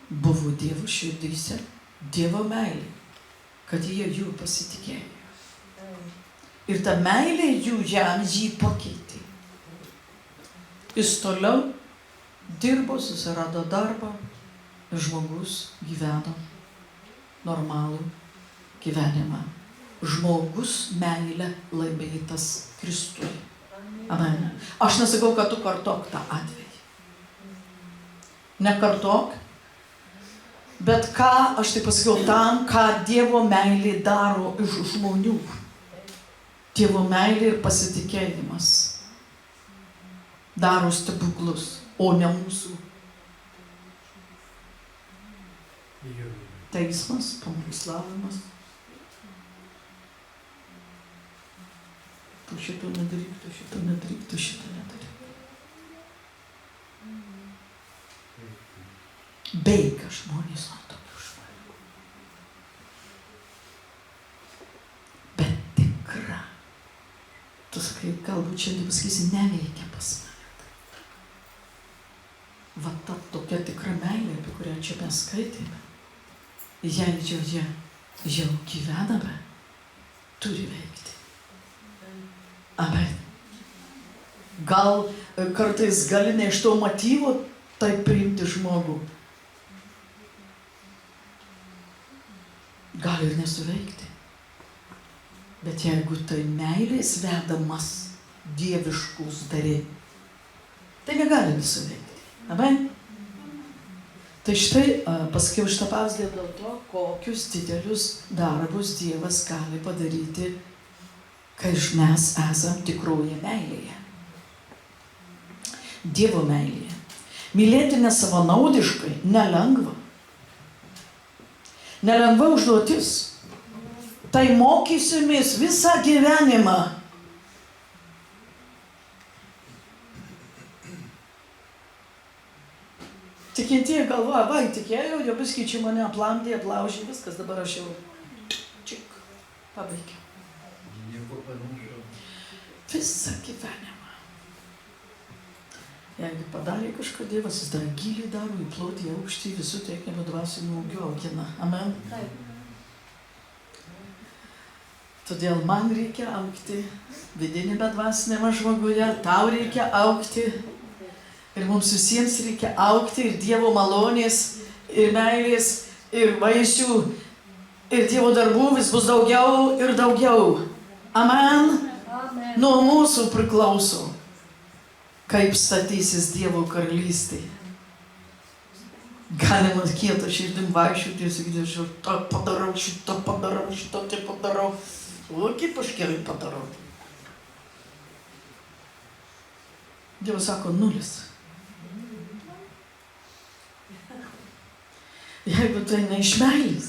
buvo Dievo širdyse, Dievo meilė, kad jie jų pasitikėjo. Ir ta meilė jų jam jį pakeitė. Jis toliau dirbo, susirado darbą, ir žmogus gyveno normalų gyvenimą. Žmogus meilę laimėtas Kristui. Amen. Aš nesakau, kad tu kartok tą atvejį. Nekartok, bet ką, aš tai pasakiau, tam, ką Dievo meilė daro iš žmonių. Dievo meilė ir pasitikėjimas daro stebuklus, o ne mūsų teismas, pamokslavimas. Tu šito nedaryk, tu šito nedaryk, tu šito nedaryk. Bėga žmonės nuo tokių žmonių. Bet tikra. Tu sakai, galbūt šiandien pasakysi, neveikia pas mane. Va ta tokia tikra meilė, apie kurią čia mes skaitėme, jei joje jau gyvename, turi veikti. Amen. Gal kartais gali ne iš to motyvo taip priimti žmogų. Gali ir nesuveikti. Bet jeigu tai meilės vedamas dieviškus darė, tai negali nesuveikti. Amen. Tai štai pasakiau šitą pavyzdį dėl to, kokius didelius darbus Dievas gali padaryti, kai mes esam tikroje meilėje. Dievo meilėje. Mylėti nesavanaudiškai nelengva. Nelengva užduotis. Tai mokysimės visą gyvenimą. Tikintieji galvoja, va, įtikėjau, jau biskį čia mane aplamdė, aplaužė, viskas, dabar aš jau čik, pabaigiau. Visą gyvenimą. Jeigu padarė kažką Dievas, jis dar giliai daro, į plotį, aukštį, visų teikiamų dvasinių ūgių augina. Amen. Todėl man reikia augti vidinėme dvasinėme žmoguje, tau reikia augti ir mums visiems reikia augti ir Dievo malonės, ir meilės, ir vaisių, ir Dievo darbų vis bus daugiau ir daugiau. Amen. Nuo mūsų priklauso, kaip statysis Dievo karalystė. Galima kietą širdim vaikščioti ir sakyti, aš tą padarau, šitą tai padarau. O kaip aš gerai padarau. Dievas sako, 0. Jeigu tai ne iš meilės,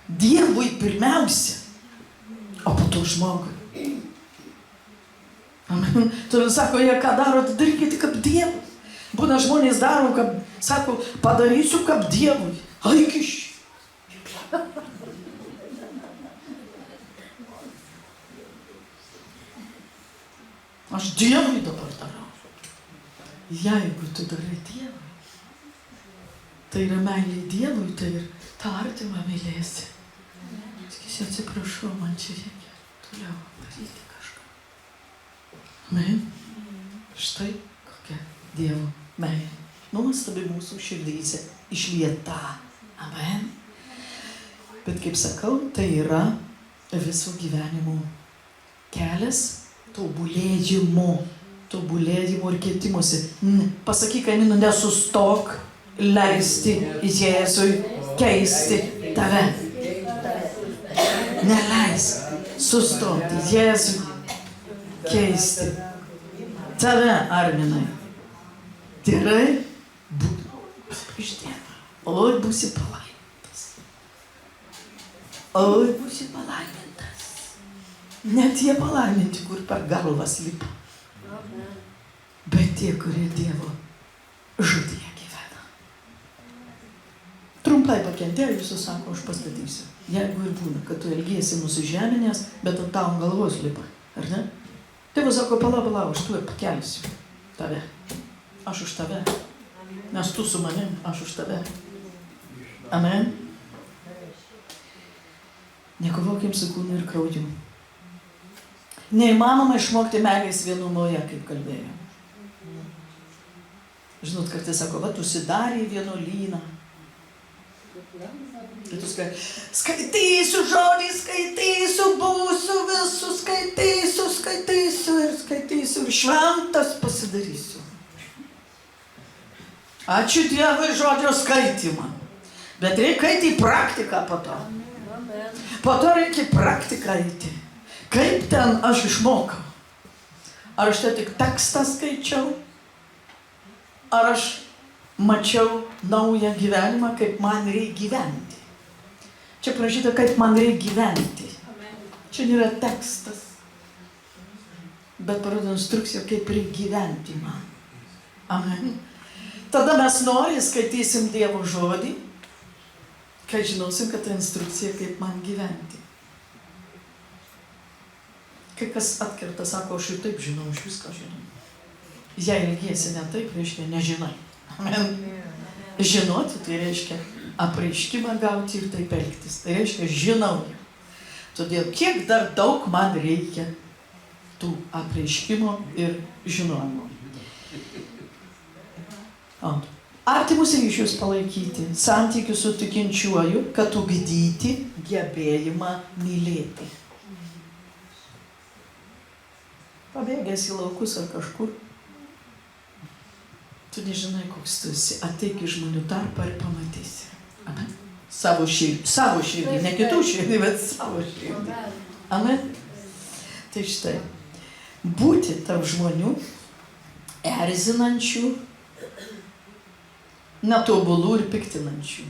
Dievui pirmiausia, o po to žmogui. Amen. Todėl sako, jie ką daro, darykite kaip Dievui. Būna žmonės daro, kaip, sako, padarysiu kaip Dievui. Aikiš. Aš Dievui dabar darau. Jeigu tu darai Dievui, tai yra meilė Dievui, tai ir tą artimą mylėsi. Sakysi, atsiprašau, man čia reikia toliau daryti kažką. Amen. Štai kokia Dievo meilė. Nuostabi mūsų širdyse išlieta. Amen. Bet kaip sakau, tai yra viso gyvenimo kelias tobulėjimo ir keitimosi. Pasakyk, kaimynu, nesustok leisti Jėzui keisti tave. Neleisk sustoti Jėzui keisti tave, Arminai. Gerai? Būk prieš Dievą. Oi, būsi palaimintas. Oi, būsi palaimintas. Ne tie palaiminti, kur per galvas lipa. Bet tie, kurie Dievo žudyje gyvena. Trumpai pakentėjo, Jėzus sako, aš pastatysiu. Jeigu ir būna, kad tu elgiesi nusižeminęs, bet tau ant galvos lipa. Ar ne? Dievas sako, pala, aš tu ir pakelsiu tave. Aš už tave. Nes tu su manim, aš už tave. Amen. Nekovokim su kūnu ir krauju. Neįmanoma išmokti meilės vienumoje, kaip kalbėjau. Žinot, kartais sako, va, tu užsidarė į vienuolyną. Tai tu skaitysiu žodį, būsiu visus, skaitysiu ir šventas pasidarysiu. Ačiū Dievui žodžio skaitymą. Bet reikia eiti į praktiką po to. Po to reikia į praktiką eiti. Kaip ten aš išmokau? Ar aš tik tekstą skaičiau? Ar aš mačiau naują gyvenimą, kaip man reikia gyventi? Čia prašyta, kaip man reikia gyventi. Čia nėra tekstas. Bet parodo instrukciją, kaip reikia gyventi man. Amen. Tada mes noriai skaitysim Dievo žodį, kai žinosim, kad tai instrukcija, kaip man gyventi. Kai kas atkerta, sako, aš ir taip žinau, aš viską žinau. Jei elgiesi ne taip, reiškia nežinai. Amen. Žinoti, tai reiškia apreiškimą gauti ir taip elgtis. Tai reiškia žinau. Todėl kiek dar daug man reikia tų apreiškimo ir žinojimo. Artimus ryšius palaikyti, santykius su tikinčiuoju, kad ugdyti gebėjimą mylėti. Pabėgęs į laukus ar kažkur, tu nežinai, koks tu esi. Ateik į žmonių tarpą ir pamatysi. Amen. Savo širdį, ne kitų širdį, bet savo širdį. Amen. Tai štai, būti tarp žmonių erzinančių, netobulų ir piktinančių.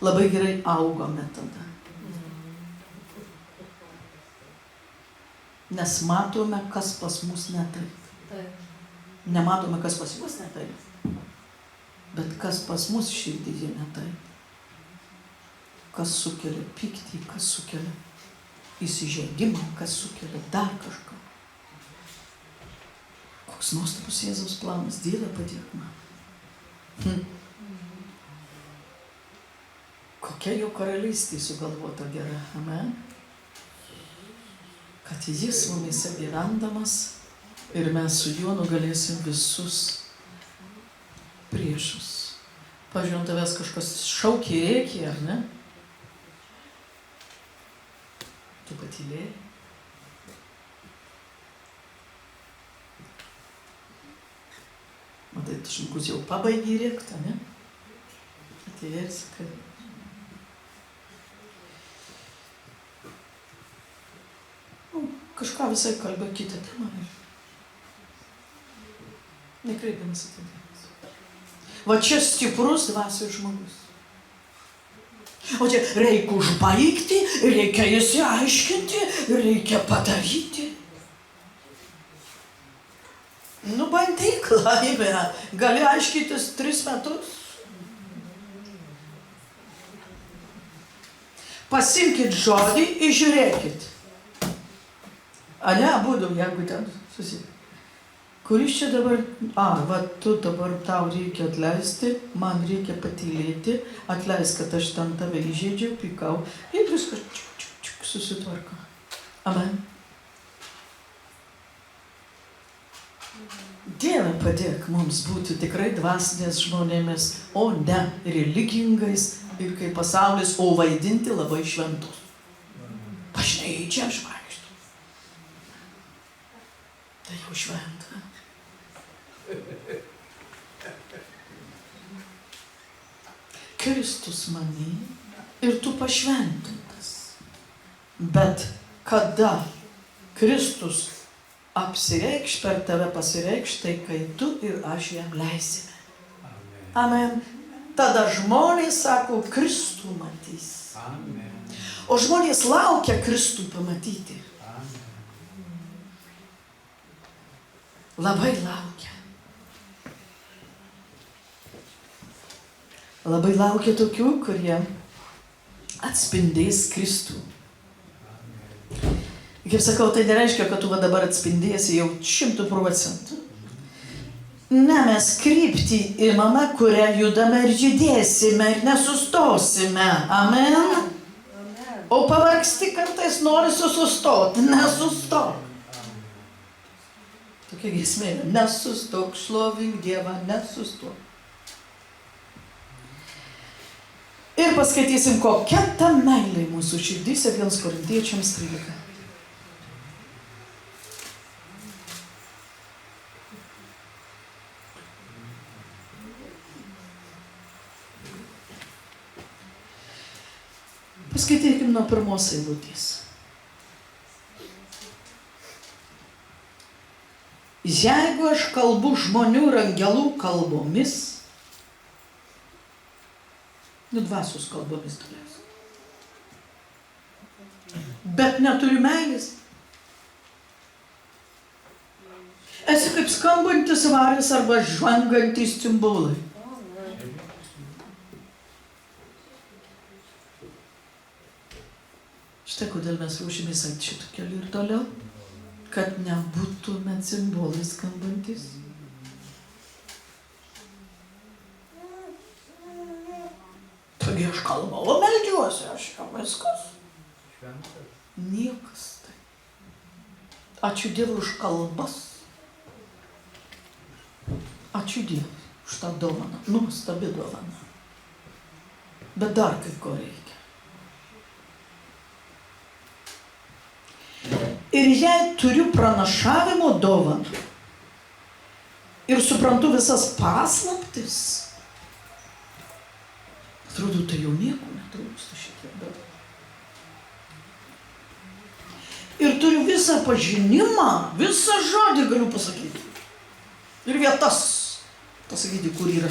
Labai gerai augome tada. Nes matome, kas pas mus ne taip. Nematome, kas pas juos ne taip. Bet kas pas mus širdyje ne taip. Kas sukelia pyktį, kas sukelia įsižeidimą, kas sukelia dar kažką. Koks nuostabus Jėzaus planas. Dieve, padėk man. Kokia jo karalystė sugalvota gera. Amen. Kad jis mumise gyvendamas ir mes su juo nugalėsim visus priešus. Pavyzdžiui, tavęs kažkas šaukė, rėkė, ar ne? Tu patylėjai. Matai, žmogus jau pabaigė rėktą, ne? Atėjai ir sakai. Kažką visai kalba kitą temą. Nekreipiamas į tai dėmesį. Va čia stiprus dvasios žmogus. O čia reikia užbaigti, reikia įsiaiškinti, reikia padaryti. Nu, bandyk laimę, gali aiškytis 3 metus. Pasimkit žodį ir žiūrėkit. Ane, abudu, jeigu ten susitikti. Kuris čia dabar, va, tu dabar tau reikia atleisti, man reikia patylėti, atleisk, kad aš ten tave įžeidžiau, pykau, ir viskas susitvarko. Amen. Dieve padėk mums būti tikrai dvasinės žmonėmis, o ne religingais ir kaip pasaulis, o vaidinti labai šventus. Bažnyčia aš vaikštu. Tai jau šventa. Kristus many ir tu pašventintas. Bet kada Kristus apsireikš, per tave pasireikš, tai kai tu ir aš jam leisime. Amen. Tada žmonės sako, Kristų matys. Amen. O žmonės laukia Kristų pamatyti. Amen. Labai laukia. Labai laukia tokių, kurie atspindės Kristų. Kaip sakau, tai nereiškia, kad tu dabar atspindėsi jau 100%. Ne, mes kryptį imame, kurią judame ir judėsime ir nesustosime. Amen. O pavargsti kartais norisi sustoti. Nesustok. Tokia giesmė. Nesustok, šlovink Dievą, nesustok. Ir paskaitysim, kokia ta meilė mūsų širdyse 1 Korintiečiams 13. Paskaitykim nuo 1 eilutės. Jeigu aš kalbu žmonių ir angelų kalbomis, dvasios kalbomis turės. Bet neturiu meilės. Esi kaip skambantis varis arba žvangantis cimbolai. Štai kodėl mes ruošimės eiti šitų kelių ir toliau, kad nebūtume cimbolai skambantis. Taigi aš kalbau, o meldžiuosi, aš jau viskas. Niekas tai. Ačiū Dievui už kalbas. Ačiū Dievui už tą dovaną. Nuostabi dovana. Bet dar kai ko reikia. Ir jei turiu pranašavimo dovaną ir suprantu visas paslaptis, atrodo, tai jau nieko netrūksta šitiek daug. Ir turiu visą pažinimą, visą žodį galiu pasakyti. Ir vietas pasakyti, kur yra.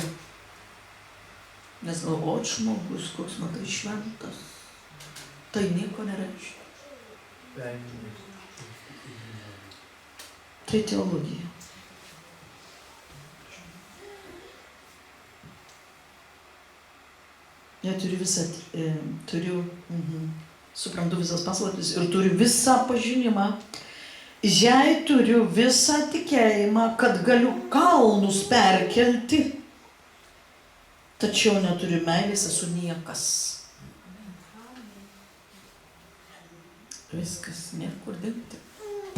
Nes galvot žmogus, koks matai šventas, tai nieko nereiškia. Tai teologija. Ja suprantu visas paslaptis ir turiu visą pažinimą. Jei turiu visą tikėjimą, kad galiu kalnus perkelti, tačiau neturiu meilės, esu niekas. Viskas, niekur dingti,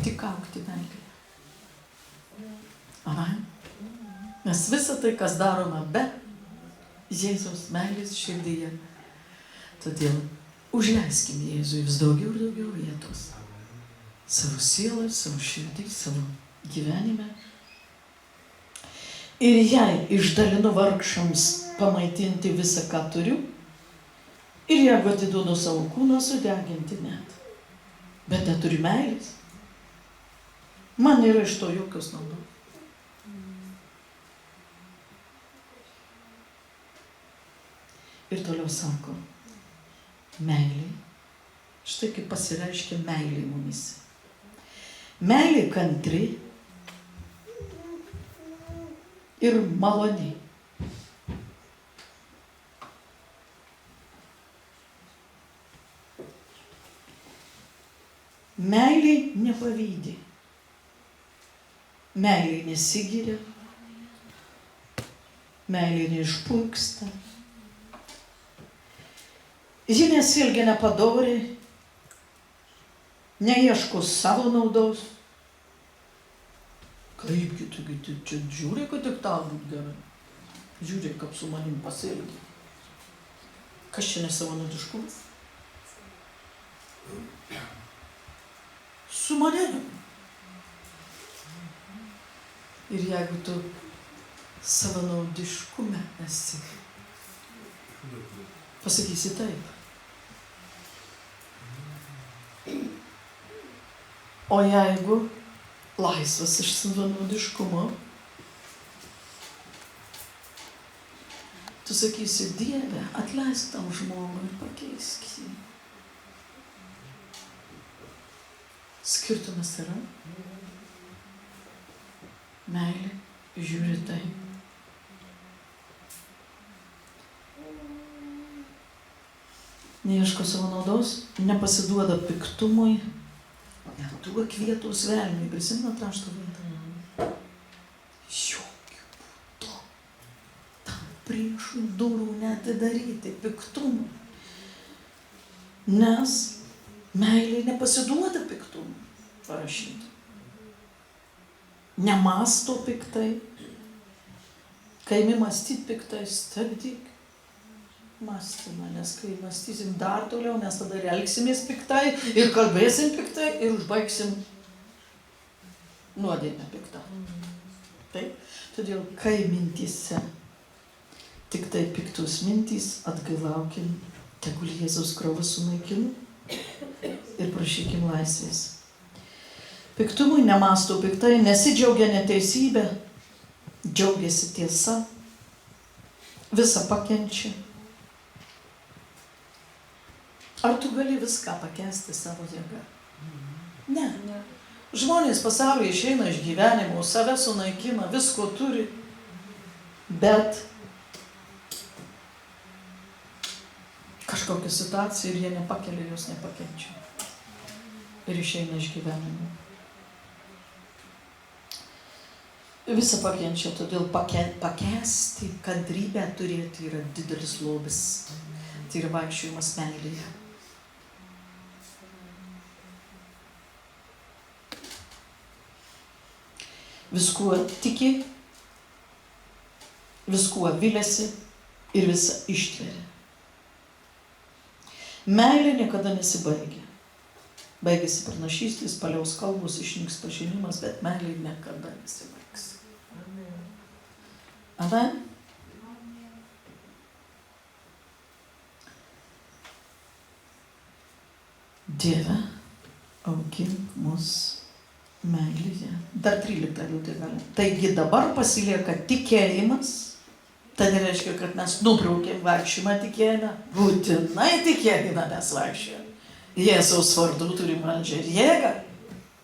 tik augti meilėje. Amen. Mes visą tai, kas daroma be Jėzaus meilės širdyje. Todėl užleiskim Jėzui vis daugiau ir daugiau vietos. Savo sielą, savo širdį, savo gyvenime. Ir jei išdalinu vargšams pamaitinti visą, ką turiu, ir jeigu atiduodu savo kūną sudeginti net, bet neturiu meilės, man nėra iš to jokios naudos. Ir toliau sako, Meilė. Štai kaip pasireiškia meilė mumise. Meilė kantri ir maloni. Meilė nepavydi. Meilė nesigiria. Meilė neišpuiksta. Ji nesielgia nepadoriai, neieško savo naudos. Kaipgi tu čia žiūrėk, kad tik tau būt gerai. Žiūrėk, kaip su manim pasielgia. Kas čia nesavanaudiškumas? Su manimi. Ir jeigu tu savanaudiškume esi, pasakysi taip. O jeigu laisvas iš savanaudiškumo, tu sakysi, Dieve, atleisk tam žmogui ir pakeisk jį. Skirtumas yra. Meilė žiūri taip. Neieško savo naudos, nepasiduoda piktumui, neduok vietos velniui. Prisimenat rašto vietą? Jokių būdų tam priešui durų neatidaryti piktumui. Nes meilė nepasiduoda piktumui, parašyta. Nemąsto piktai. Kai imi mąstyti piktai, stabdyk mąstymą, nes kai mąstysim dar toliau, mes tada ir elgsimės piktai, ir kalbėsim piktai, ir užbaigsim nuodėmę piktą. Taip? Todėl, kai mintyse tik tai piktus mintys, atgailaukim, tegul Jėzaus kraujas sunaikina ir prašykim laisvės. Piktumui nemąsto piktai, nesidžiaugia neteisybė, džiaugiasi tiesa, visą pakenčia. Ar tu gali viską pakęsti savo jėgą? Ne. Žmonės pasaulyje išeina iš gyvenimo, save sunaikina, visko turi, bet kažkokią situaciją ir jie nepakelia, jos nepakenčia. Ir išeina iš gyvenimo. Visą pakenčia, todėl pakęsti, kantrybę turėti yra didelis lobis. Tai yra vaikščiojimas meilėje. Viskuo tiki, viskuo viliasi ir visą ištveria. Meilė niekada nesibaigia. Baigėsi pranašystės, paliaus kalbos, išnyks pažinimas, bet meilė niekada nesibaigs. Amen. Dieve, augink mus meilėje. Dar 13 eilutė gali. Taigi dabar pasilieka tikėjimas. Tai nereiškia, kad mes nubraukėm vaikščiojimą tikėjimą. Būtinai tikėjimą mes vaikščiojam. Jėzaus vardu turim valdžią ir jėgą,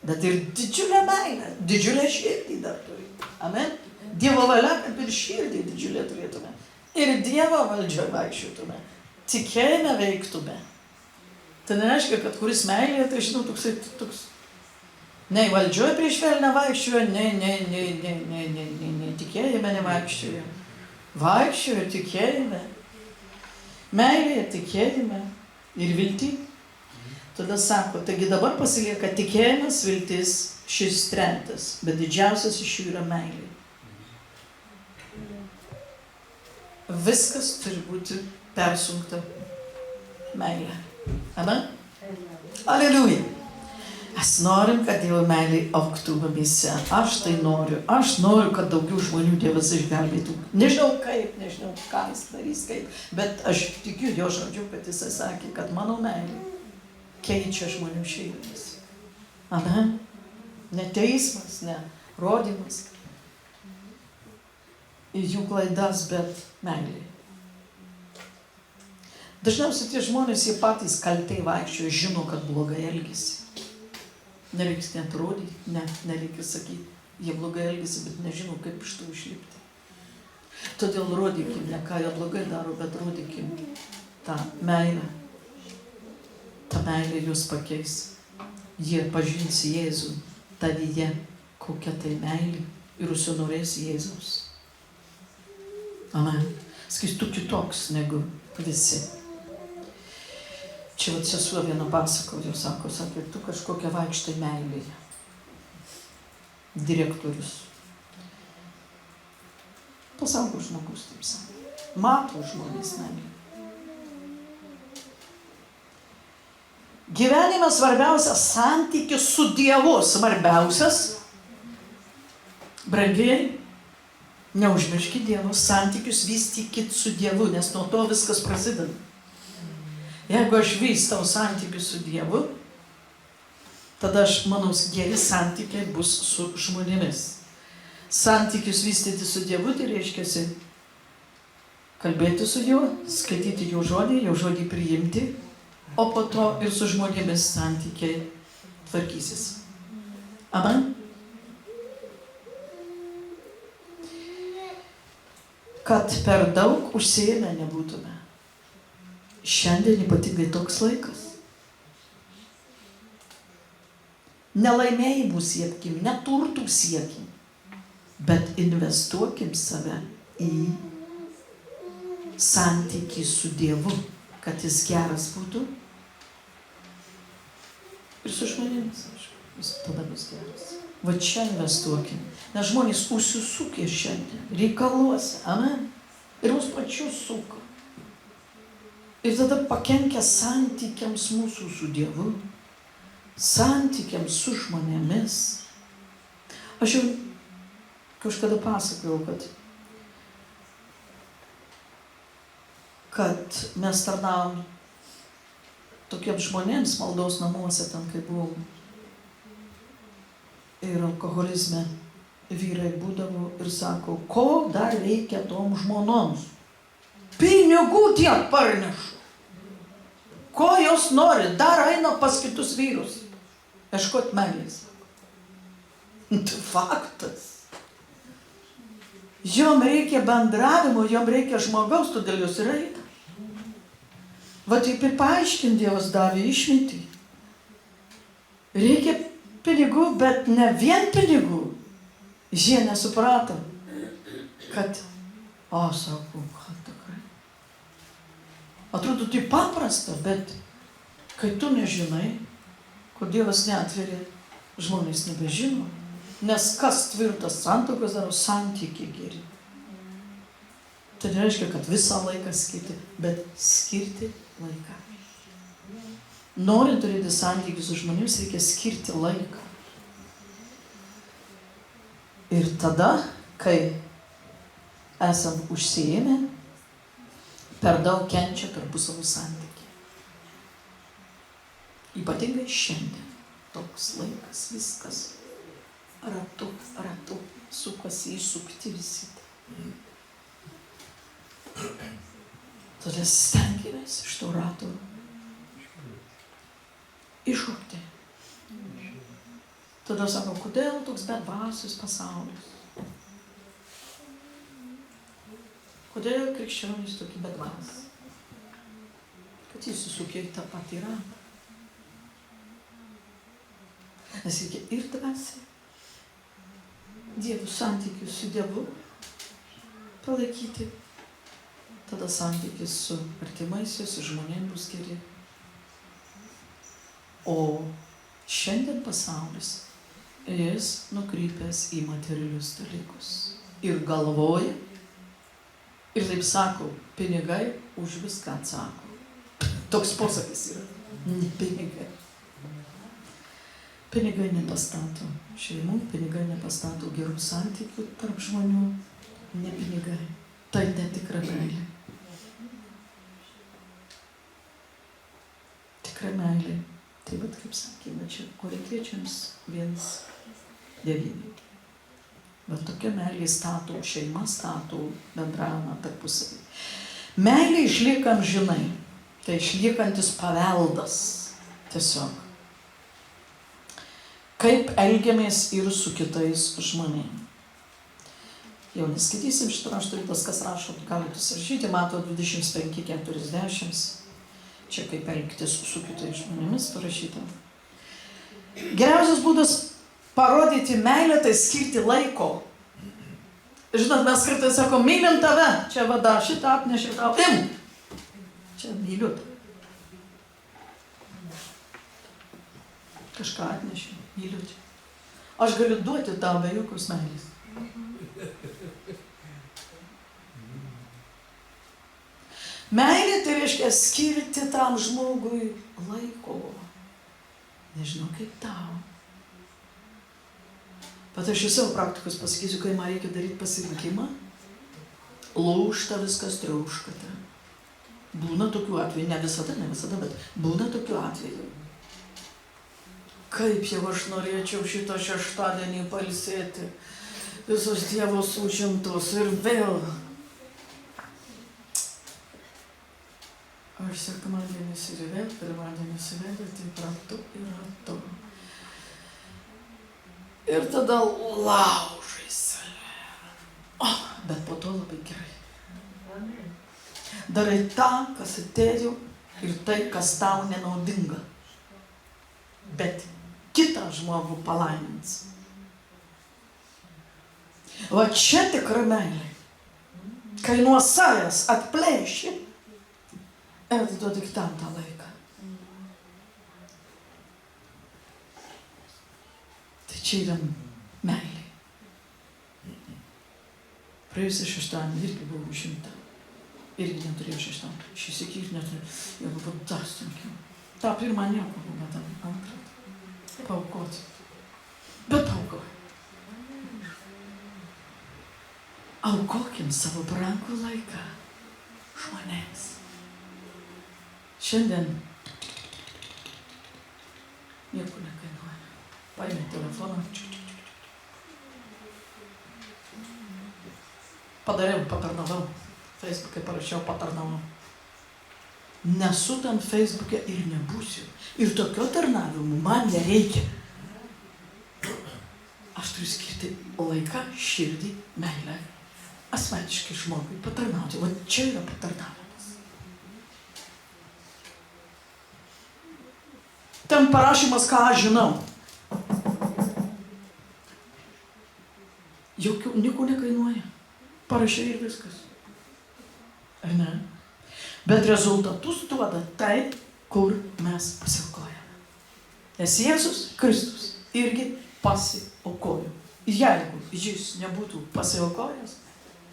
bet ir didžiulę meilę, didžiulę širdį dar turim. Amen. Dievo valia, kad ir širdį didžiulę turėtume. Ir Dievo valdžio vaikščiotume. Tikėjime veiktume. Tai nereiškia, kad kuris meilėje, tai žinau, toks. Nei valdžioje prieš velnę vaikščioja, nei tikėjime nevaikščioja. Vaikščioja tikėjime. Meilėje, tikėjime ir viltį. Tada sako, taigi dabar pasilieka tikėjimas, viltis, šis trejetas, bet didžiausias iš jų yra meilė. Viskas turi būti persunkta meilė. Amen? Aleliuja. Mes norim, kad Dievo meilė augtų mumyse. Aš tai noriu. Aš noriu, kad daugiau žmonių Dievas išgelbėtų. Nežinau kaip, nežinau ką jis darys kaip, bet aš tikiu jo žodžiu, kad jis sakė, kad mano meilė keičia žmonių širdis. Amen. Ne teismas, ne rodymas į jų klaidas, bet meilė. Dažniausiai tie žmonės, jie patys kaltai vaikščioja, žino, kad blogai elgesi. Nereikia net rodyti, nereikia sakyti, jie blogai elgesi, bet nežino, kaip iš to išlipti. Todėl rodykim, ne ką jie blogai daro, bet rodykim tą meilę. Ta meilė jūs pakeis. Jie pažins Jėzų tavyje, kokia tai meilė, ir užsinorės Jėzaus. Amen. Sakys, tu kitoks negu visi. Čia sesuo viena pasakojo, sakė, tu kažkokia vaikštai meilėje. Direktorius. Pasaulio žmogus, taip sakė. Mato žmonės meilę. Gyvenime svarbiausias santykis su Dievu, svarbiausias. Brangiai, neužmirškit Dievo, santykius vystykit su Dievu, nes nuo to viskas prasideda. Jeigu aš vystau santykius su Dievu, tada mano geri santykiai bus su žmonėmis. Santykius vystyti su Dievu, tai reiškia kalbėti su juo, skaityti jo žodį priimti, o po to ir su žmonėmis santykiai tvarkysis. Amen. Kad per daug užsiėmę nebūtume. Šiandien ypatingai toks laikas. Nelaimėjimų siekim, neturtų siekim, bet investuokim save į santykį su Dievu, kad jis geras būtų. Ir su žmonėmis, aišku, jis tada bus geras. Va čia investuokim. Nes žmonės užsisukė šiandien, reikaluose, amen. Ir mus pačius suka. Ir tada pakenkia santykiams mūsų su Dievu, santykiams su žmonėmis. Aš jau kažkada pasakojau, kad mes tarnavom tokiems žmonėms maldos namuose, ten kai buvom. Ir alkoholizme vyrai būdavo ir sako, ko dar reikia tom žmonoms? Pinigų tiek parnešu. Ko jos nori? Dar eina pas kitus vyrus. Ieškot meilės. Tai faktas. Jom reikia bendravimo, jom reikia žmogaus, todėl jos ir eina. Va taip ir paaiškint, Dievas davė išmintį. Reikia pinigų, bet ne vien pinigų. Jie nesuprato, kad, sakau, kad tikrai. Atrodo, tai paprasta, bet kai tu nežinai, kur Dievas neatveria, žmonės nebežino. Nes kas tvirtas santuokos daro, santykiai geri. Tai nereiškia, kad visą laiką skirti, bet skirti laiką. Norint turėti santykius su žmonėmis, reikia skirti laiką. Ir tada, kai esam užsiėmę, per daug kenčia tarpusavio santykiai. Ypatingai šiandien toks laikas, viskas ratu sukasi, įsukti visi. Todėl stenkimės iš to rato iššokti. Tada sako, kodėl toks bedvasius pasaulis? Kodėl krikščionys tokie bedvasiai? Kad jis susukė į tą patį ratą. Nes reikia ir dvasiai, Dievo santykius su Dievu palaikyti. Tada santykis su artimaisiais, su žmonėm bus geri. O šiandien pasaulis, jis nukrypęs į materialius dalykus. Ir galvoja, ir taip sako, pinigai už viską atsako. Toks posakis yra. Ne pinigai. Pinigai nepastato šeimų, pinigai nepastato gerų santykių tarp žmonių. Ne pinigai. Tai netikra meilė. Tikra meilė. Tai vat kaip sakėme, čia Korintiečiams 1:9. Bet tokia meilė stato, šeima stato bendravimą tarpusavį. Meilė išlieka amžinai. Tai išliekantis paveldas tiesiog. Kaip elgiamės ir su kitais žmonėmis. Jau neskaitysim šitą raštą, tas, kas rašo, galite susirašyti, mato 25-40. Čia kaip elgtis su kitais žmonėmis parašyta. Geriausias būdas parodyti meilę, tai skirti laiko. Žinot, mes kartais sakom, mylim tave, čia vada, šitą atnešė tau, čia myliu. Kažką atnešė, myliu čia. Aš galiu duoti tau be jokios meilės. Meilė tai reiškia skirti tam žmogui laiko. Nežinau kaip tau. Bet aš iš savo praktikos pasakysiu, kai man reikia daryti pasirinkimą, lūžta viskas triauškate. Būna tokių atvejų, ne visada, bet būna tokių atvejų. Kaip jau aš norėčiau šito šeštadienį pailsėti, visos dievos užimtos ir vėl. Aš sekmadienis ir vėl, pirmadienis ir vėl, tai ratu ir ratu. Ir tada laužai save. Bet po to labai gerai. Darai tą, kas atėjo ir tai, kas tau nenaudinga. Bet kitą žmogų palaimins. Va čia tikra meilė. Kai nuo savęs atplėši, ir atiduodi kitam tą laiką. Tai čia yra meilė. Praėjusią šeštadienį irgi buvau užimta. Irgi neturėjau šeštadienį. Šį sykį ir neturėjau. Jau buvo dar sunkiau. Ta pirmą nieko buvo, ta antrą. Paaukoti. Bet aukoju. Aukokim savo brangų laiką žmonėms. Šiandien nieko nekainuoja. Paėmė telefoną. Padariau, patarnavau. Facebook'e parašiau, patarnavau. Nesu tam Facebook'e ir nebūsiu. Ir tokio tarnavimo man nereikia. Aš turiu skirti laiką, širdį, meilę, asmeniškai žmogui patarnauti. O čia yra patarnavimas. Ten parašymas, ką aš žinau. Jokių, nieko nekainuoja. Parašiai ir viskas. Ar ne? Bet rezultatus duoda tai, kur mes pasiaukojame. Nes Jėzus Kristus irgi pasiaukojo. Jeigu jis nebūtų pasiaukojęs,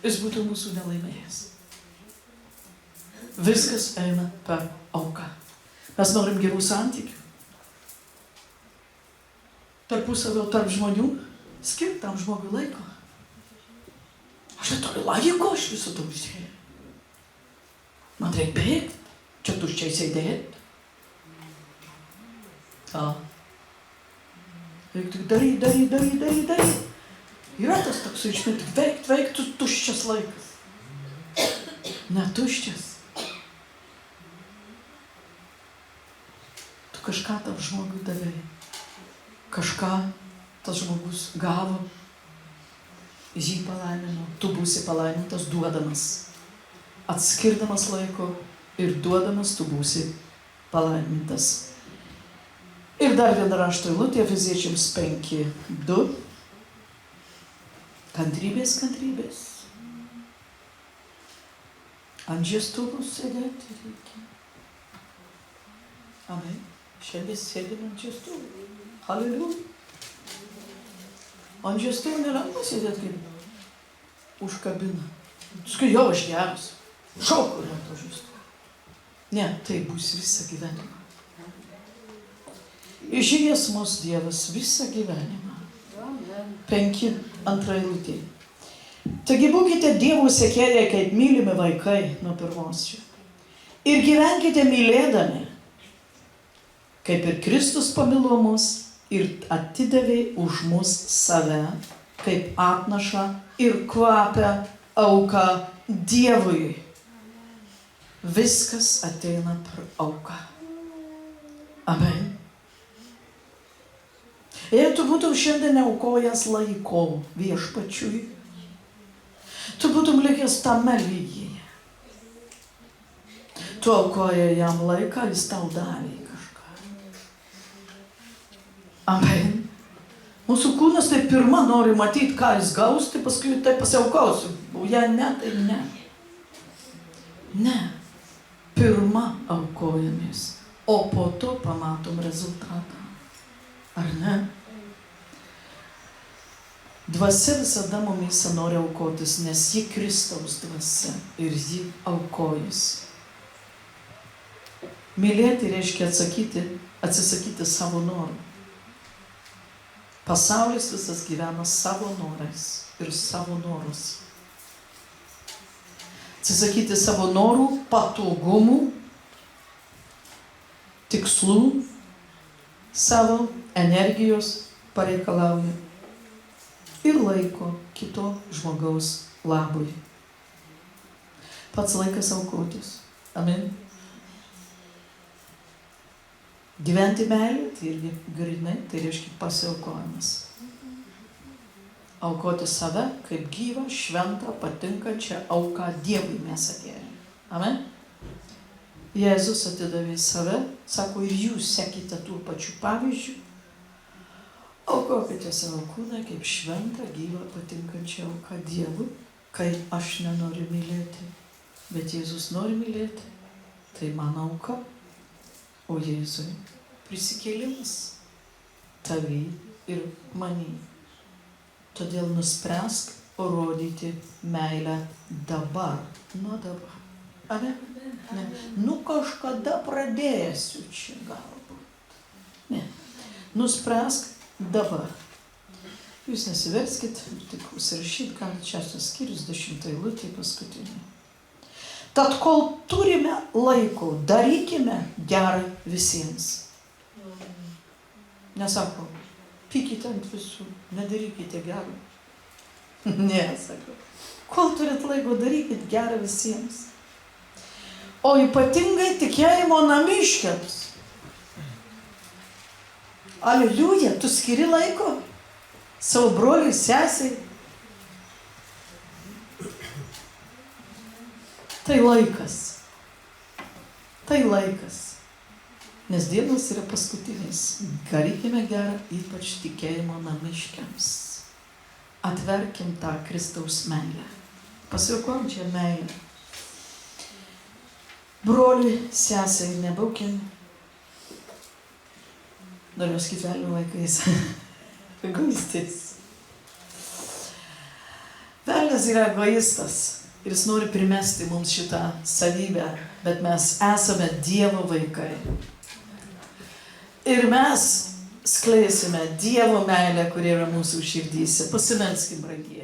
jis būtų mūsų nelaimėjęs. Viskas eina per auką. Mes norim gerų santykių. Tarpusavio, tarp žmonių, skirti tam žmogui laiko. Aš neturiu laiko, aš visą to užsėjau. Man reikia bėgti, čia tuščiai sėdėti. Reikia tik daryti. Yra tas toks išmėt, tik veikti, tuščias laikas. Ne tuščias. Tu kažką tam žmogui davėjai. Kažką tas žmogus gavo, jį palaimino, tu būsi palaimintas duodamas. Atskirdamas laiko ir duodamas tu būsi palaimintas. Ir dar viena rašto eilutė, Efeziečiams 5:2. Kantrybės. Ant žiestuvų sėdėti reikia. Amen. Šiandien sėdim ant žiestuvų. Halleluja. Ant žiestuvų nelengva sėdėti kaip užkabina. Skai jau aš geras. Šoku ant to žiestuvų. Ne, tai bus visą gyvenimą. Išėjęs mus Dievas visą gyvenimą. 5:2 eilutė. Taigi būkite Dievo sekėjai kaip mylimi vaikai nuo pirmos čia. Ir gyvenkite mylėdami, kaip ir Kristus pamilo mus ir atidavė už mus save, kaip atnašą ir kvapę auką Dievui. Viskas ateina per auką. Amen. Jei tu būtum šiandien aukojęs laiko viešpačiui, tu būtum likęs tame lygyje. Tu aukojai jam laiką, jis tau davė kažką. Amen. Mūsų kūnas tai pirma nori matyti, ką jis gaus, tai paskui tai pasiaukosiu. O jei ne, tai ne. Ne. Pirma aukojamės, o po to pamatom rezultatą. Ar ne? Dvasia visada mumyse nori aukotis, nes ji Kristaus dvasia ir ji aukojasi. Mylėti reiškia atsisakyti savo norų. Pasaulis visas gyvena savo norais ir savo norus. Atsisakyti savo norų, patogumų, tikslų, savo energijos pareikalauja ir laiko kito žmogaus labui. Pats laikas aukotis. Amen. Gyventi meilę, tai irgi grinai, tai reiškia pasiaukojimas. Aukoti save kaip gyvą, šventą, patinkančią auką Dievui mes atėjome. Amen. Jėzus atidavė save, sako, ir jūs sekite tuo pačiu pavyzdžiu. Aukokite savo kūną kaip šventą, gyvą, patinkančią auką Dievui, kai aš nenoriu mylėti. Bet Jėzus nori mylėti, tai mano auka. O Jėzui prisikėlimas tavy ir many. Todėl nuspręsk rodyti meilę dabar. Nuo dabar. Amen? Ne. Nu kažkada pradėsiu čia galbūt. Ne. Nuspręsk dabar. Jūs nesiverskit, tik užsirašyt, galite 6 skyrius, 10 eilutė paskutinė. Tad kol turime laiko, darykime gerą visiems. Nesako, pykite ant visų, nedarykite gerą. Ne, sako, kol turit laiko, darykit gerą visiems. O ypatingai tikėjimo namiškiams. Aleliuja, tu skiri laiko savo broliui, sesei. Tai laikas. Tai laikas. Nes dienos yra paskutinės. Darykime gerą, ypač tikėjimo namiškiams. Atverkim tą Kristaus meilę. Pasiaukom čia meilę. Broliui, sesei, nebūkim. Noriu sakyti velnio vaikais. Egoistais. Velnias yra egoistas. Ir jis nori primesti mums šitą savybę, bet mes esame Dievo vaikai. Ir mes skleisime Dievo meilę, kuri yra mūsų širdyse. Pasimelskim, brangiai.